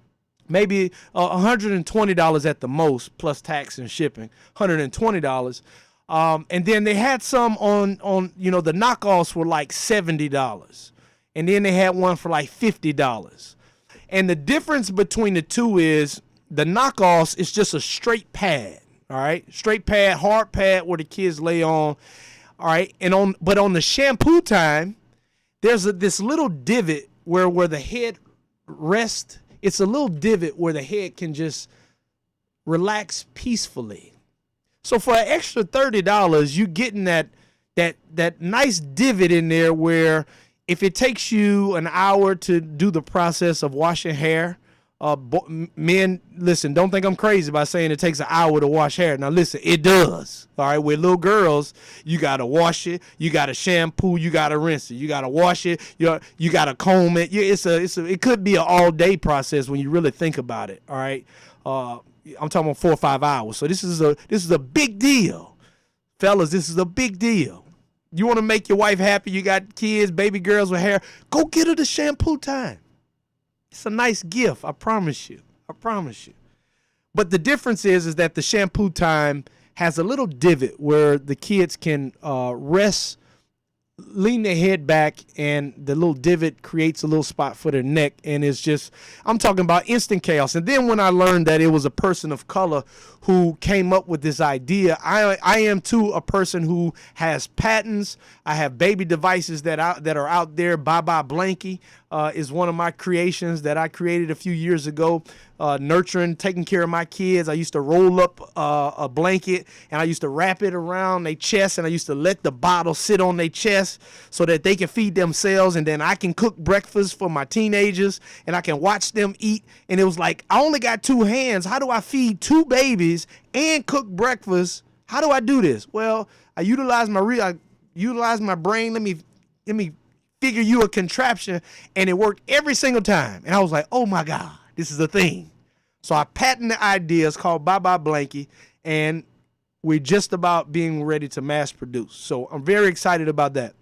Speaker 4: maybe $120 at the most, plus tax and shipping, $120. And then they had some on the knockoffs were like $70, and then they had one for like $50. And the difference between the two is the knockoffs is just a straight pad, all right? Straight pad, hard pad where the kids lay on, all right? But on the Shampoo Time, there's this little divot where the head rests. It's a little divot where the head can just relax peacefully. So for an extra $30, you're getting that nice divot in there where if it takes you an hour to do the process of washing hair, men, listen, don't think I'm crazy by saying it takes an hour to wash hair. Now, listen, it does. All right, with little girls, you got to wash it. You got to shampoo. You got to rinse it. You got to wash it. You got to comb it. It could be an all-day process when you really think about it. All right, I'm talking about 4 or 5 hours. So this is a big deal, fellas. This is a big deal. You want to make your wife happy, you got kids, baby girls with hair, go get her the Shampoo Time. It's a nice gift, I promise you. I promise you. But the difference is that the Shampoo Time has a little divot where the kids can rest, lean their head back, and the little divot creates a little spot for their neck, and it's just, I'm talking about instant chaos. And then when I learned that it was a person of color who came up with this idea, I am too a person who has patents. I have baby devices that are out there. Bye-bye Blanky is one of my creations that I created a few years ago. Nurturing, taking care of my kids. I used to roll up a blanket and I used to wrap it around their chest, and I used to let the bottle sit on their chest so that they can feed themselves, and then I can cook breakfast for my teenagers and I can watch them eat. And it was like, I only got 2 hands. How do I feed 2 babies and cook breakfast? How do I do this? Well, I utilize my brain. Let me figure you a contraption, and it worked every single time. And I was like, oh my God, this is a thing. So I patented the idea. It's called Bye-Bye Blanky, and we're just about being ready to mass produce. So I'm very excited about that.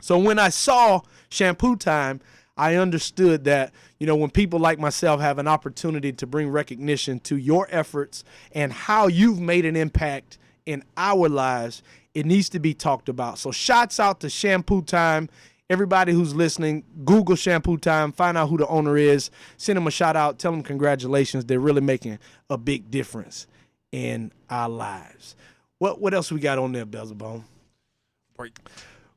Speaker 4: So when I saw Shampoo Time, I understood that, when people like myself have an opportunity to bring recognition to your efforts and how you've made an impact in our lives, it needs to be talked about. So shouts out to Shampoo Time. Everybody who's listening, Google Shampoo Time, find out who the owner is, send them a shout out, tell them congratulations. They're really making a big difference in our lives. What else we got on there, Beelzebub? Break.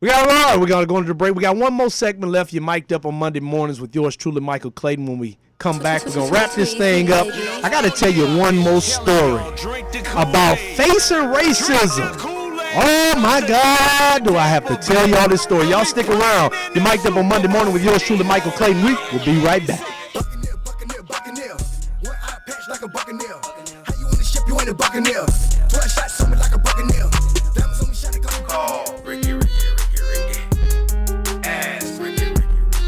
Speaker 4: We got to go into the break. We got one more segment left. You're mic'd up on Monday mornings with yours truly, Michael Clayton. When we come back, we're going to wrap this thing up. I got to tell you one more story about facing racism. Oh, my God. Do I have to tell y'all this story? Y'all stick around. You're mic'd up on Monday morning with yours truly, Michael Clayton. We'll be right back.
Speaker 3: Buccaneer. One eye patch like a buccaneer. How you on the ship, you ain't a buccaneer. 12 shots on me like a buccaneer. Diamonds on me shining 'cause I'm cold.
Speaker 2: Ricky. Ask Ricky.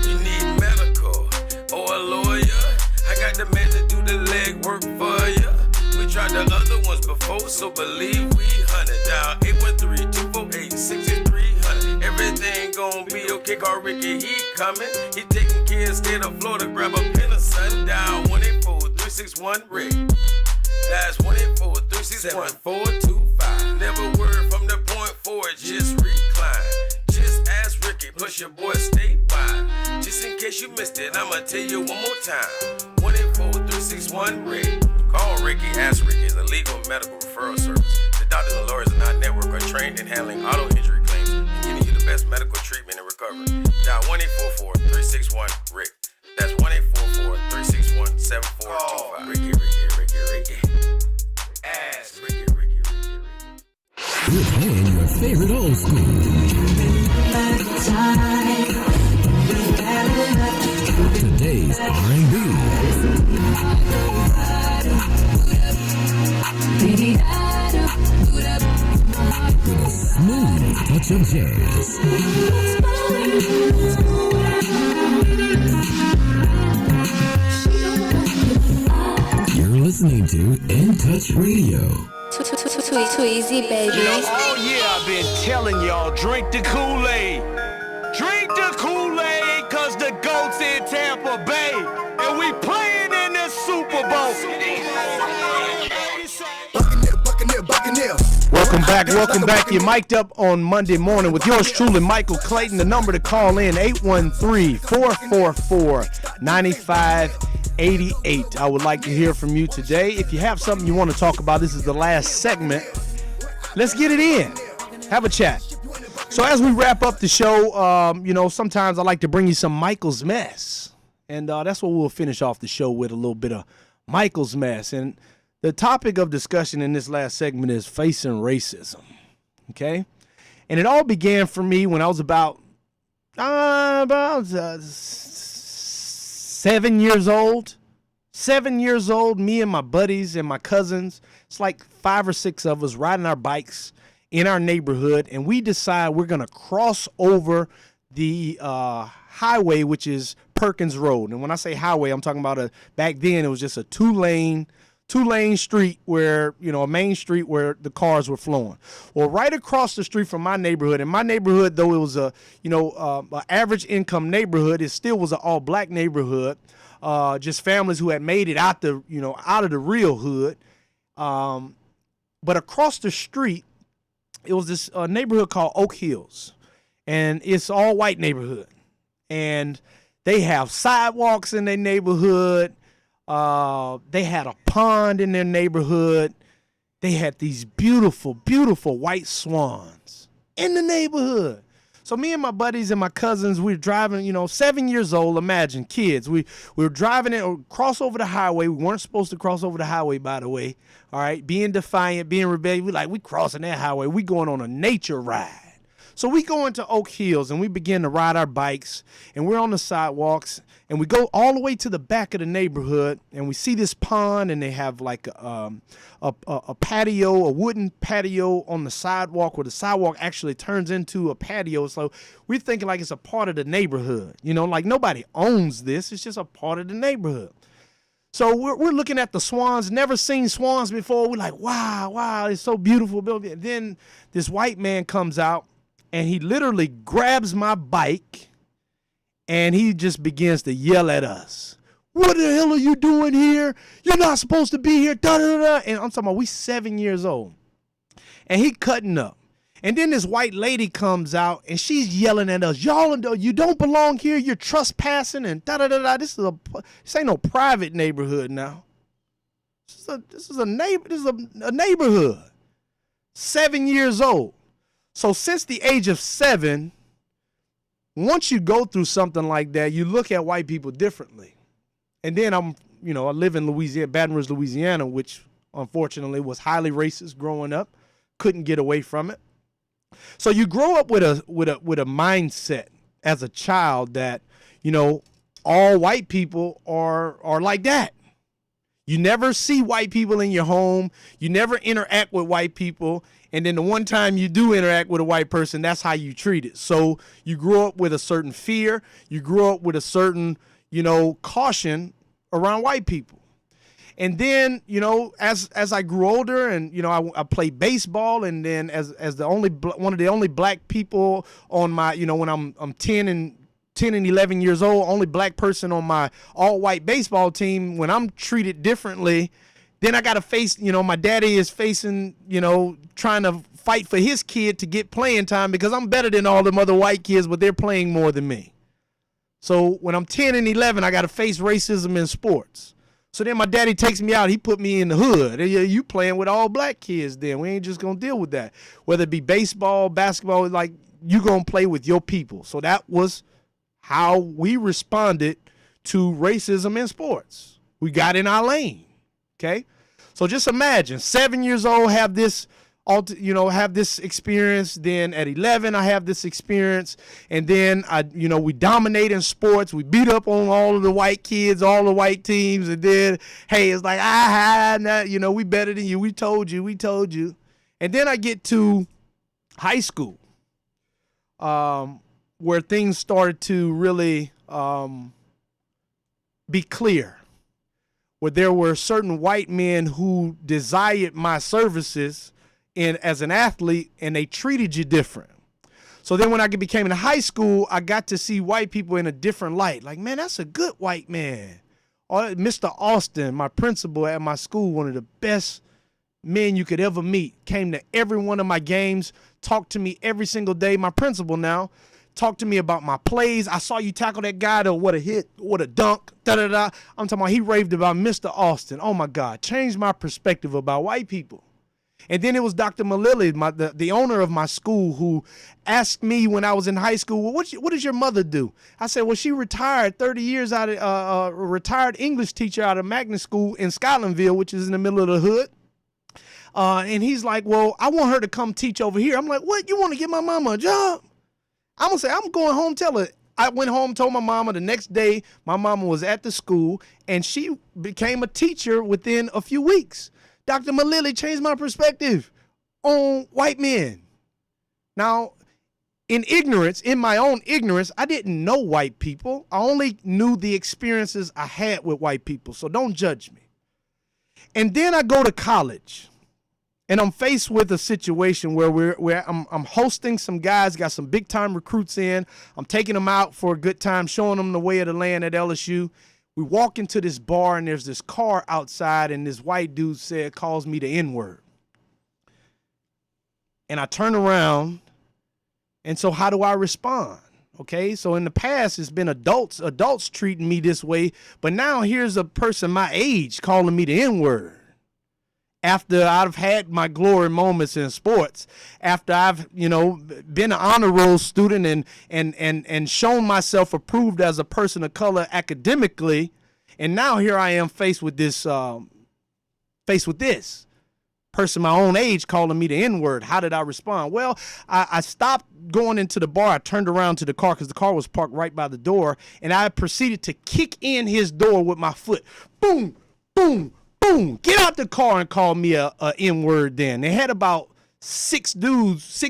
Speaker 2: You need medical or a lawyer. I got the man to do the leg work for you. We tried the other ones before, so believe we hunted down 813-248-6300. Everything gon' be okay, call Ricky, he coming. He taking care of state of Florida, grab a pen of sundown. 184-361-RICK. That's 184-361-7425. Never word from the point forward, just recline. Just ask Ricky, push your boy statewide. Just in case you missed it, I'ma tell you one more time. 184-361-RICK. Call Ricky, ask Ricky is a legal medical referral service. The doctors and lawyers in our network are trained in handling auto injury claims and giving you the best medical treatment and recovery. Dial 1-844-361-RICK. That's 1-844-361-7425. Ricky. Ask Ricky.
Speaker 8: We're playing your favorite old school. Today's Today's R&B. With a smooth touch of jazz. You're listening to In Touch Radio.
Speaker 1: Too easy, baby.
Speaker 2: You know, all year I've been telling y'all, drink the Kool-Aid. Drink the Kool-Aid, cause the GOAT's in Tampa Bay. And we playing in the Super Bowl.
Speaker 3: Buccaneer.
Speaker 4: Welcome back. You're mic'd up on Monday morning with yours truly, Michael Clayton. The number to call in, 813-444-9588. I would like to hear from you today. If you have something you want to talk about, this is the last segment. Let's get it in. Have a chat. So as we wrap up the show, sometimes I like to bring you some Michael's Mess. And that's what we'll finish off the show with, a little bit of Michael's Mess. And the topic of discussion in this last segment is facing racism, okay? And it all began for me when I was about 7 years old. 7 years old, me and my buddies and my cousins, it's like 5 or 6 of us riding our bikes in our neighborhood, and we decide we're going to cross over the highway, which is Perkins Road. And when I say highway, I'm talking about back then it was just a two-lane street where, a main street where the cars were flowing. Well, right across the street from my neighborhood, and my neighborhood, though it was a average income neighborhood, it still was an all black neighborhood, just families who had made it out of the real hood. But across the street, it was this neighborhood called Oak Hills, and it's all white neighborhood, and they have sidewalks in their neighborhood. They had a pond in their neighborhood. They had these beautiful, beautiful white swans in the neighborhood. So me and my buddies and my cousins, we were driving, 7 years old, imagine, kids. We were driving it, cross over the highway. We weren't supposed to cross over the highway, by the way. All right, being defiant, being rebellious. We crossing that highway. We going on a nature ride. So we go into Oak Hills, and we begin to ride our bikes, and we're on the sidewalks, and we go all the way to the back of the neighborhood, and we see this pond, and they have like a patio, a wooden patio on the sidewalk, where the sidewalk actually turns into a patio. So we're thinking like it's a part of the neighborhood, like nobody owns this. It's just a part of the neighborhood. So we're looking at the swans, never seen swans before. We're like, wow, it's so beautiful. And then this white man comes out, and he literally grabs my bike, and he just begins to yell at us. What the hell are you doing here? You're not supposed to be here. Da, da, da. And I'm talking about we 7 years old. And he cutting up. And then this white lady comes out, and she's yelling at us. Y'all, you don't belong here. You're trespassing and da, da, da, da. This ain't no private neighborhood now. This is a neighborhood. 7 years old. So since the age of 7, once you go through something like that, you look at white people differently. And then I live in Louisiana, Baton Rouge, Louisiana, which unfortunately was highly racist growing up. Couldn't get away from it. So you grow up with a mindset as a child that, all white people are like that. You never see white people in your home. You never interact with white people. And then the one time you do interact with a white person, that's how you treat it. So you grow up with a certain fear. You grow up with a certain, caution around white people. And then, as I grew older and, I played baseball, and then as one of the only black people on my, when I'm 10 and 11 years old, only black person on my all white baseball team, when I'm treated differently, then I got to face, my daddy is facing, trying to fight for his kid to get playing time because I'm better than all them other white kids, but they're playing more than me. So when I'm 10 and 11, I got to face racism in sports. So then my daddy takes me out. He put me in the hood. You playing with all black kids then. We ain't just going to deal with that. Whether it be baseball, basketball, like you going to play with your people. So that was how we responded to racism in sports. We got in our lane. Okay. So just imagine 7 years old, have this have this experience. Then at 11, I have this experience, and then we dominate in sports. We beat up on all of the white kids, all the white teams, and then hey, it's like we better than you. We told you. And then I get to high school, where things started to really be clear, where there were certain white men who desired my services as an athlete, and they treated you different. So then when I became in high school, I got to see white people in a different light. Like, man, that's a good white man. Or Mr. Austin, my principal at my school, one of the best men you could ever meet, came to every one of my games, talked to me every single day. My principal now talked to me about my plays. I saw you tackle that guy, what a hit, what a dunk, da-da-da. I'm talking about he raved about Mr. Austin. Oh, my God, changed my perspective about white people. And then it was Dr. Malili, the owner of my school, who asked me when I was in high school, well, what does your mother do? I said, well, she retired 30 years out of retired English teacher out of Magnet School in Scotlandville, which is in the middle of the hood. And he's like, well, I want her to come teach over here. I'm like, what? You want to give my mama a job? I'm going to say, I'm going home, tell her. I went home, told my mama. The next day, my mama was at the school, and she became a teacher within a few weeks. Dr. Malili changed my perspective on white men. Now, in my own ignorance, I didn't know white people. I only knew the experiences I had with white people, so don't judge me. And then I go to college, and I'm faced with a situation where I'm hosting some guys, got some big-time recruits in. I'm taking them out for a good time, showing them the way of the land at LSU. We walk into this bar, and there's this car outside, and this white dude calls me the N-word. And I turn around, and so how do I respond? Okay, so in the past, it's been adults treating me this way, but now here's a person my age calling me the N-word. After I've had my glory moments in sports, after I've, been an honor roll student and shown myself approved as a person of color academically, and now here I am faced with this person my own age calling me the N-word. How did I respond? Well, I stopped going into the bar. I turned around to the car because the car was parked right by the door, and I proceeded to kick in his door with my foot. Boom, boom, boom, get out the car and call me a N-word then. They had about six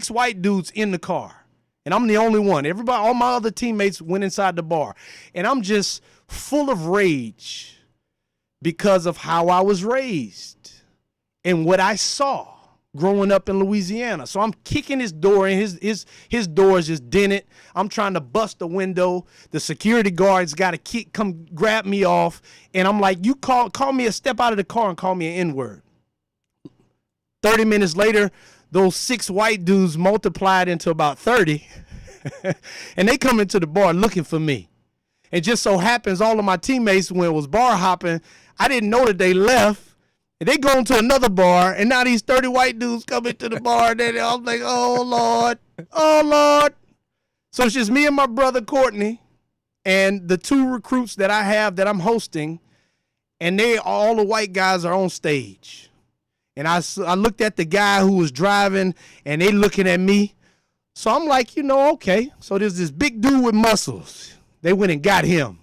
Speaker 4: white dudes in the car, and I'm the only one. All my other teammates went inside the bar, and I'm just full of rage because of how I was raised and what I saw growing up in Louisiana. So I'm kicking his door, and his door is just dented. I'm trying to bust the window. The security guards got to come grab me off, and I'm like, you call me a step out of the car and call me an N-word. 30 minutes later, those 6 white dudes multiplied into about 30, and they come into the bar looking for me. And just so happens all of my teammates, when it was bar hopping, I didn't know that they left. And they go into another bar, and now these 30 white dudes come into the bar, and I'm like, oh, Lord. So it's just me and my brother Courtney and the 2 recruits that I have that I'm hosting, and all the white guys are on stage. And I looked at the guy who was driving, and they looking at me. So I'm like, okay. So there's this big dude with muscles. They went and got him.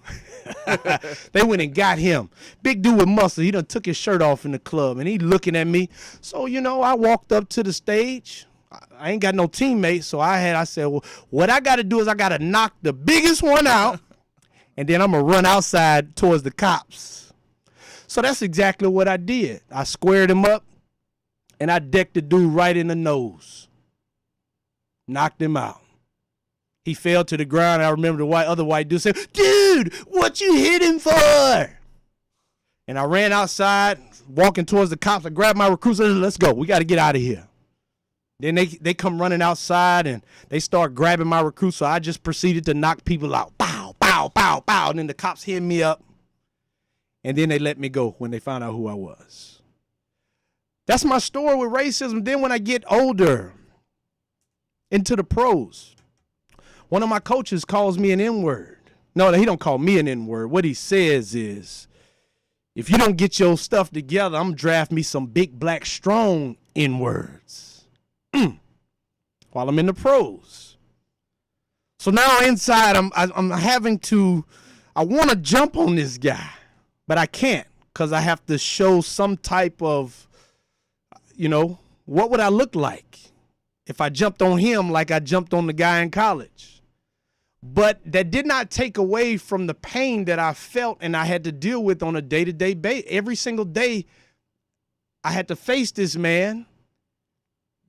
Speaker 4: Big dude with muscle. He done took his shirt off in the club, and he looking at me. So, I walked up to the stage. I ain't got no teammates, so I said, well, what I got to do is I got to knock the biggest one out, and then I'm going to run outside towards the cops. So that's exactly what I did. I squared him up, and I decked the dude right in the nose. Knocked him out. He fell to the ground. I remember the other white dude said, dude, what you hit him for? And I ran outside, walking towards the cops. I grabbed my recruits and said, let's go. We got to get out of here. Then they come running outside, and they start grabbing my recruits. So I just proceeded to knock people out. Pow, pow, pow, pow. And then the cops hit me up. And then they let me go when they found out who I was. That's my story with racism. Then when I get older, into the pros, one of my coaches calls me an N-word. No, he don't call me an N-word. What he says is, if you don't get your stuff together, I'm going to draft me some big, black, strong N-words. while I'm in the pros. So now inside, I'm having to, I want to jump on this guy, but I can't because I have to show some type of, what would I look like if I jumped on him like I jumped on the guy in college? But that did not take away from the pain that I felt and I had to deal with on a day-to-day basis. Every single day, I had to face this man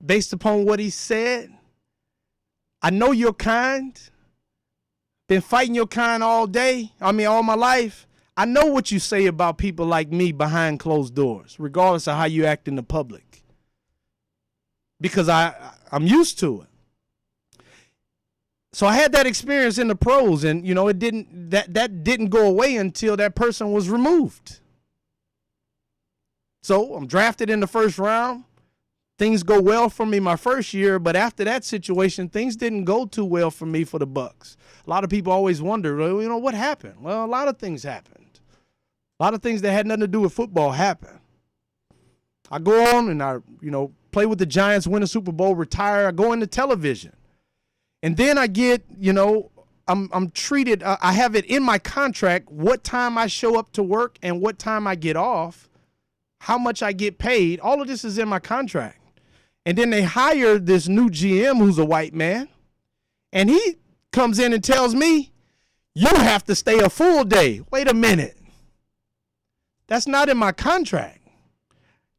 Speaker 4: based upon what he said. I know you're kind. Been fighting your kind all my life. I know what you say about people like me behind closed doors, regardless of how you act in the public. Because I'm used to it. So I had that experience in the pros, and it didn't go away until that person was removed. So I'm drafted in the first round. Things go well for me my first year, but after that situation, things didn't go too well for me for the Bucks. A lot of people always wonder, what happened? Well, a lot of things happened. A lot of things that had nothing to do with football happened. I go on and I, play with the Giants, win a Super Bowl, retire. I go into television. And then I get, I'm treated, I have it in my contract what time I show up to work and what time I get off, how much I get paid. All of this is in my contract. And then they hire this new GM who's a white man, and he comes in and tells me, you have to stay a full day. Wait a minute. That's not in my contract.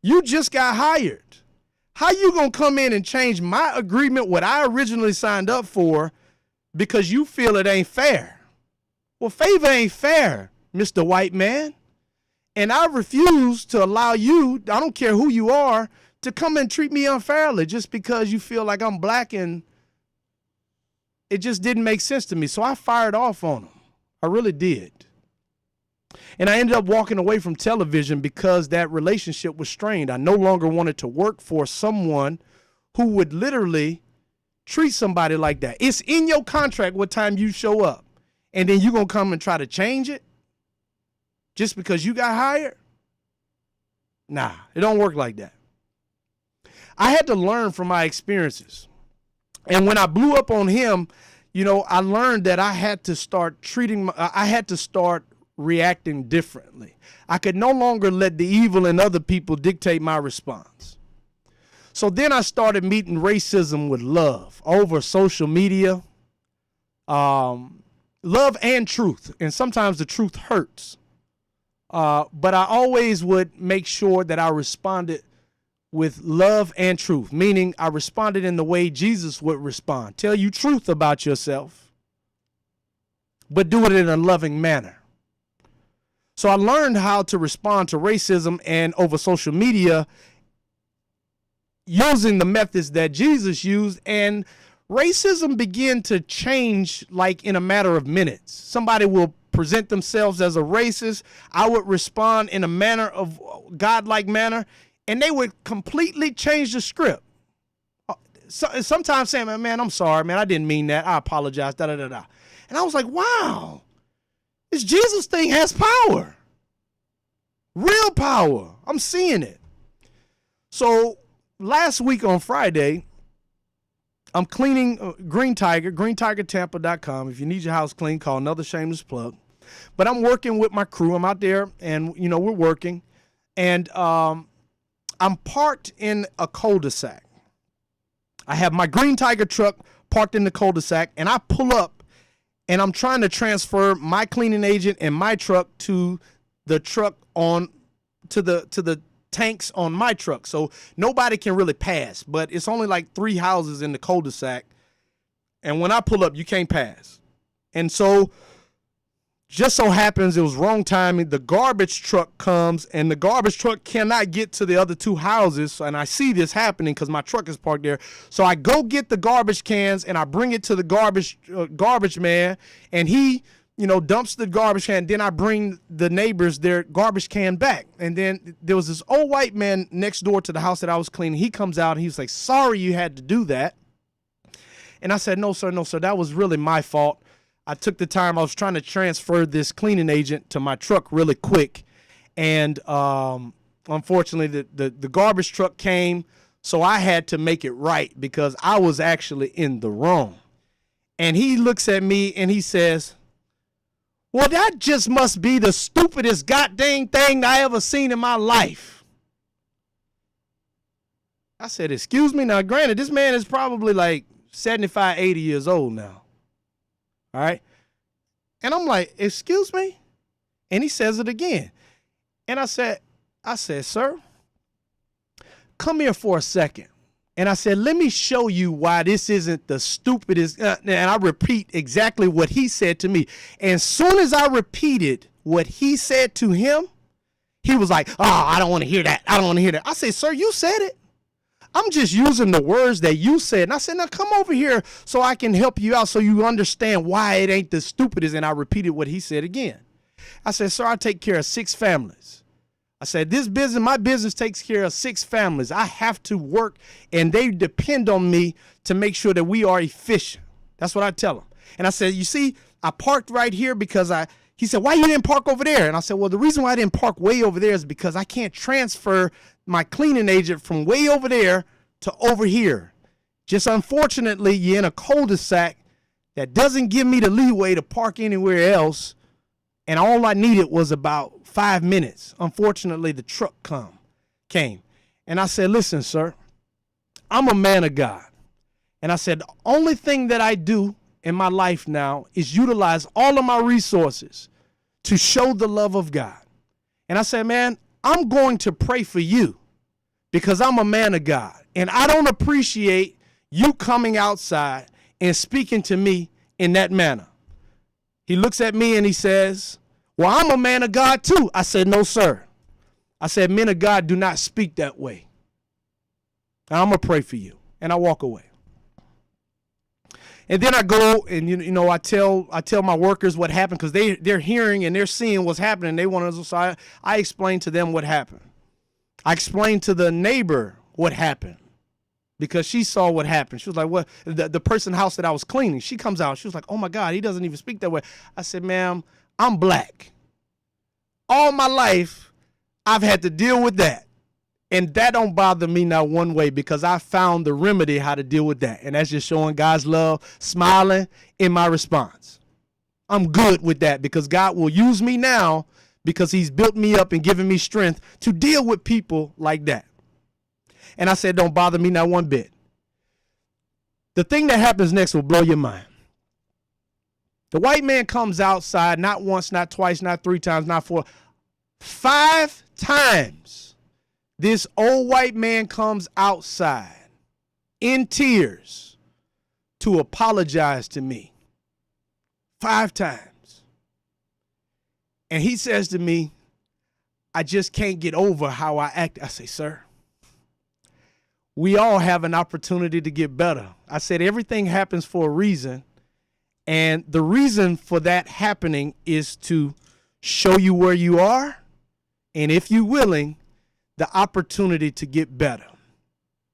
Speaker 4: You just got hired. How you going to come in and change my agreement, what I originally signed up for, because you feel it ain't fair? Well, favor ain't fair, Mr. White Man. And I refuse to allow you, I don't care who you are, to come and treat me unfairly just because you feel like I'm black, and it just didn't make sense to me. So I fired off on him. I really did. And I ended up walking away from television because that relationship was strained. I no longer wanted to work for someone who would literally treat somebody like that. It's in your contract what time you show up, and then you're going to come and try to change it just because you got hired? Nah, it don't work like that. I had to learn from my experiences. And when I blew up on him, I learned that I had to start reacting differently. I could no longer let the evil in other people dictate my response. So then I started meeting racism with love over social media, love and truth. And sometimes the truth hurts. But I always would make sure that I responded with love and truth, meaning I responded in the way Jesus would respond. Tell you truth about yourself, but do it in a loving manner. So I learned how to respond to racism and over social media using the methods that Jesus used, and racism began to change like in a matter of minutes. Somebody will present themselves as a racist. I would respond in a manner of godlike manner, and they would completely change the script. So, sometimes saying, man, I'm sorry, man, I didn't mean that. I apologize, da-da-da-da. And I was like, wow, this Jesus thing has power. Real power. I'm seeing it. So last week on Friday, I'm cleaning Green Tiger, greentigertampa.com. If you need your house clean, call another shameless plug. But I'm working with my crew. I'm out there, and, we're working. And I'm parked in a cul-de-sac. I have my Green Tiger truck parked in the cul-de-sac, and I pull up, and I'm trying to transfer my cleaning agent and my truck to the truck to the tanks on my truck. So nobody can really pass, but it's only like 3 houses in the cul-de-sac. And when I pull up, you can't pass. And so just so happens it was wrong timing. The garbage truck comes, and the garbage truck cannot get to the other 2 houses. And I see this happening because my truck is parked there. So I go get the garbage cans, and I bring it to the garbage man, and he, dumps the garbage can. Then I bring the neighbors their garbage can back. And then there was this old white man next door to the house that I was cleaning. He comes out, and he was like, sorry you had to do that. And I said, no, sir, that was really my fault. I took the time. I was trying to transfer this cleaning agent to my truck really quick. And unfortunately, the garbage truck came, So I had to make it right because I was actually in the wrong. And he looks at me and he says, well, that just must be the stupidest goddamn thing I ever seen in my life. I said, excuse me? Now, granted, this man is probably like 75, 80 years old now. All right? And I'm like, excuse me? And he says it again. And I said, sir, come here for a second. And I said, let me show you why this isn't the stupidest. And I repeat exactly what he said to me. And as soon as I repeated what he said to him, he was like, oh, I don't want to hear that. I don't want to hear that. I said, sir, you said it. I'm just using the words that you said. And I said, now come over here so I can help you out so you understand why it ain't the stupidest. And I repeated what he said again. I said, sir, I take care of 6 families. I said, my business takes care of 6 families. I have to work, and they depend on me to make sure that we are efficient. That's what I tell them. And I said, you see, I parked right here because he said, why you didn't park over there? And I said, well, the reason why I didn't park way over there is because I can't transfer my cleaning agent from way over there to over here. Just unfortunately, you're in a cul-de-sac that doesn't give me the leeway to park anywhere else. And all I needed was about 5 minutes. Unfortunately, the truck came. And I said, listen, sir, I'm a man of God. And I said, the only thing that I do in my life now is utilize all of my resources to show the love of God. And I said, man, I'm going to pray for you because I'm a man of God. And I don't appreciate you coming outside and speaking to me in that manner. He looks at me and he says, well, I'm a man of God too. I said, no, sir. I said, men of God do not speak that way. And I'm going to pray for you. And I walk away. And then I go and, I tell my workers what happened because they're hearing and they're seeing what's happening. They want to, so I explained to them what happened. I explained to the neighbor what happened because she saw what happened. She was like, what? The person's house that I was cleaning, she comes out. She was like, oh, my God, he doesn't even speak that way. I said, ma'am, I'm black. All my life, I've had to deal with that. And that don't bother me not one way because I found the remedy how to deal with that. And that's just showing God's love, smiling in my response. I'm good with that because God will use me now because he's built me up and given me strength to deal with people like that. And I said, don't bother me not one bit. The thing that happens next will blow your mind. The white man comes outside not once, not twice, not 3 times, not 4, 5 times. This old white man comes outside in tears to apologize to me 5 times. And he says to me, I just can't get over how I act. I say, sir, we all have an opportunity to get better. I said, everything happens for a reason. And the reason for that happening is to show you where you are. And if you're willing, the opportunity to get better.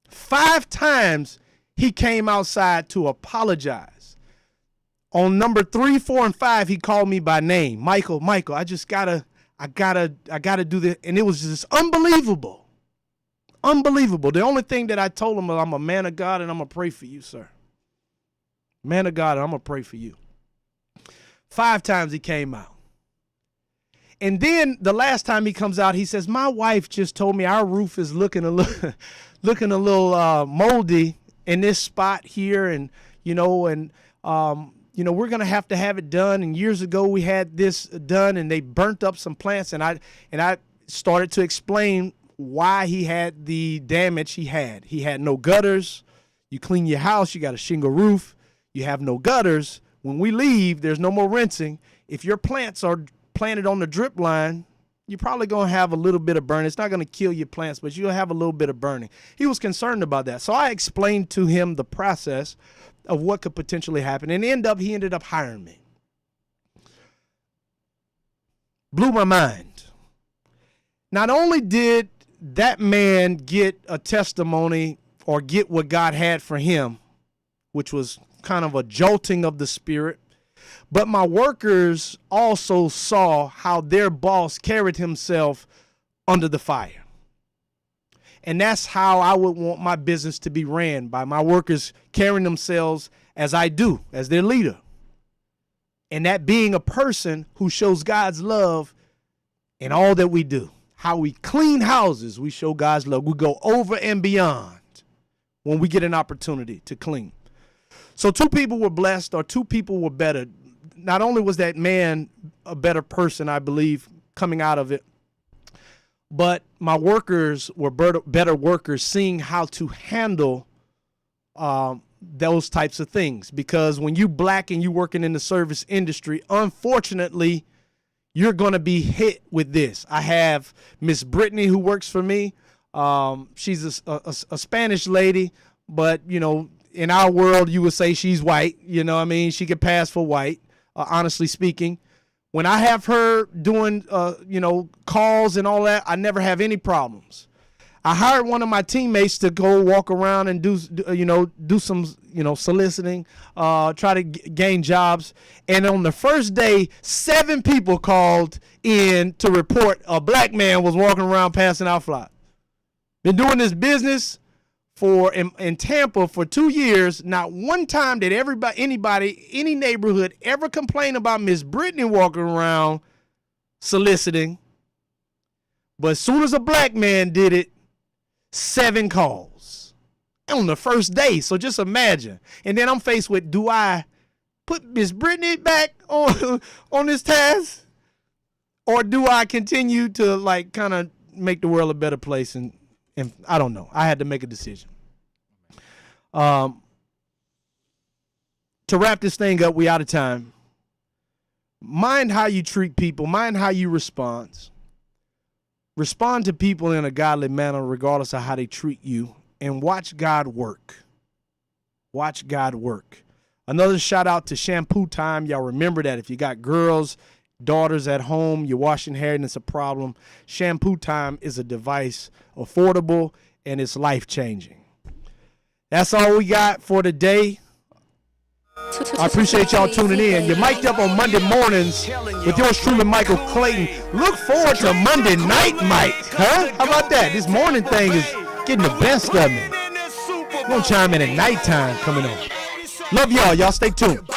Speaker 4: 5 times he came outside to apologize. On number 3, 4, and 5, he called me by name. Michael, I gotta do this. And it was just unbelievable. Unbelievable. The only thing that I told him was I'm a man of God and I'm going to pray for you, sir. Man of God, and I'm going to pray for you. 5 times he came out. And then the last time he comes out, he says, my wife just told me our roof is looking a little moldy in this spot here. And, we're going to have it done. And years ago we had this done and they burnt up some plants. And I started to explain why he had the damage he had. He had no gutters. You clean your house, you got a shingle roof. You have no gutters. When we leave, there's no more rinsing. If your plants are planted on the drip line, you're probably going to have a little bit of burning. It's not going to kill your plants, but you'll have a little bit of burning. He was concerned about that. So I explained to him the process of what could potentially happen. And he ended up hiring me. Blew my mind. Not only did that man get a testimony or get what God had for him, which was kind of a jolting of the spirit, but my workers also saw how their boss carried himself under the fire. And that's how I would want my business to be ran, by my workers carrying themselves as I do, as their leader. And that being a person who shows God's love in all that we do. How we clean houses, we show God's love. We go over and beyond when we get an opportunity to clean. So 2 people were blessed, or 2 people were better. Not only was that man a better person, I believe, coming out of it, but my workers were better workers, seeing how to handle those types of things. Because when you black and you working in the service industry, unfortunately, you're going to be hit with this. I have Miss Brittany who works for me. She's a Spanish lady, but, you know, in our world, you would say she's white. You know what I mean? She could pass for white, honestly speaking. When I have her doing, calls and all that, I never have any problems. I hired one of my teammates to go walk around and do some, soliciting, try to gain jobs. And on the first day, 7 people called in to report a black man was walking around passing out flies. Been doing this business in Tampa for 2 years. Not one time did anybody, any neighborhood ever complain about Miss Brittany walking around soliciting. But as soon as a black man did it, 7 calls on the first day. So just imagine. And then I'm faced with, do I put Miss Brittany back on this task? Or do I continue to kind of make the world a better place? And I don't know. I had to make a decision. To wrap this thing up, we out of time. Mind how you treat people. Mind how you respond. Respond to people in a godly manner regardless of how they treat you. And watch God work. Watch God work. Another shout out to Shampoo Time. Y'all remember that if you got girls, daughters at home, you're washing hair and it's a problem, Shampoo Time is a device, affordable, and it's life-changing. That's all we got for today. I appreciate y'all tuning in. You're mic'd up on Monday mornings with yours truly, Michael Clayton. Look forward to Monday night, Mike. Huh? How about that? This morning thing is getting the best of me. We're going to chime in at nighttime coming on. Love y'all. Y'all stay tuned.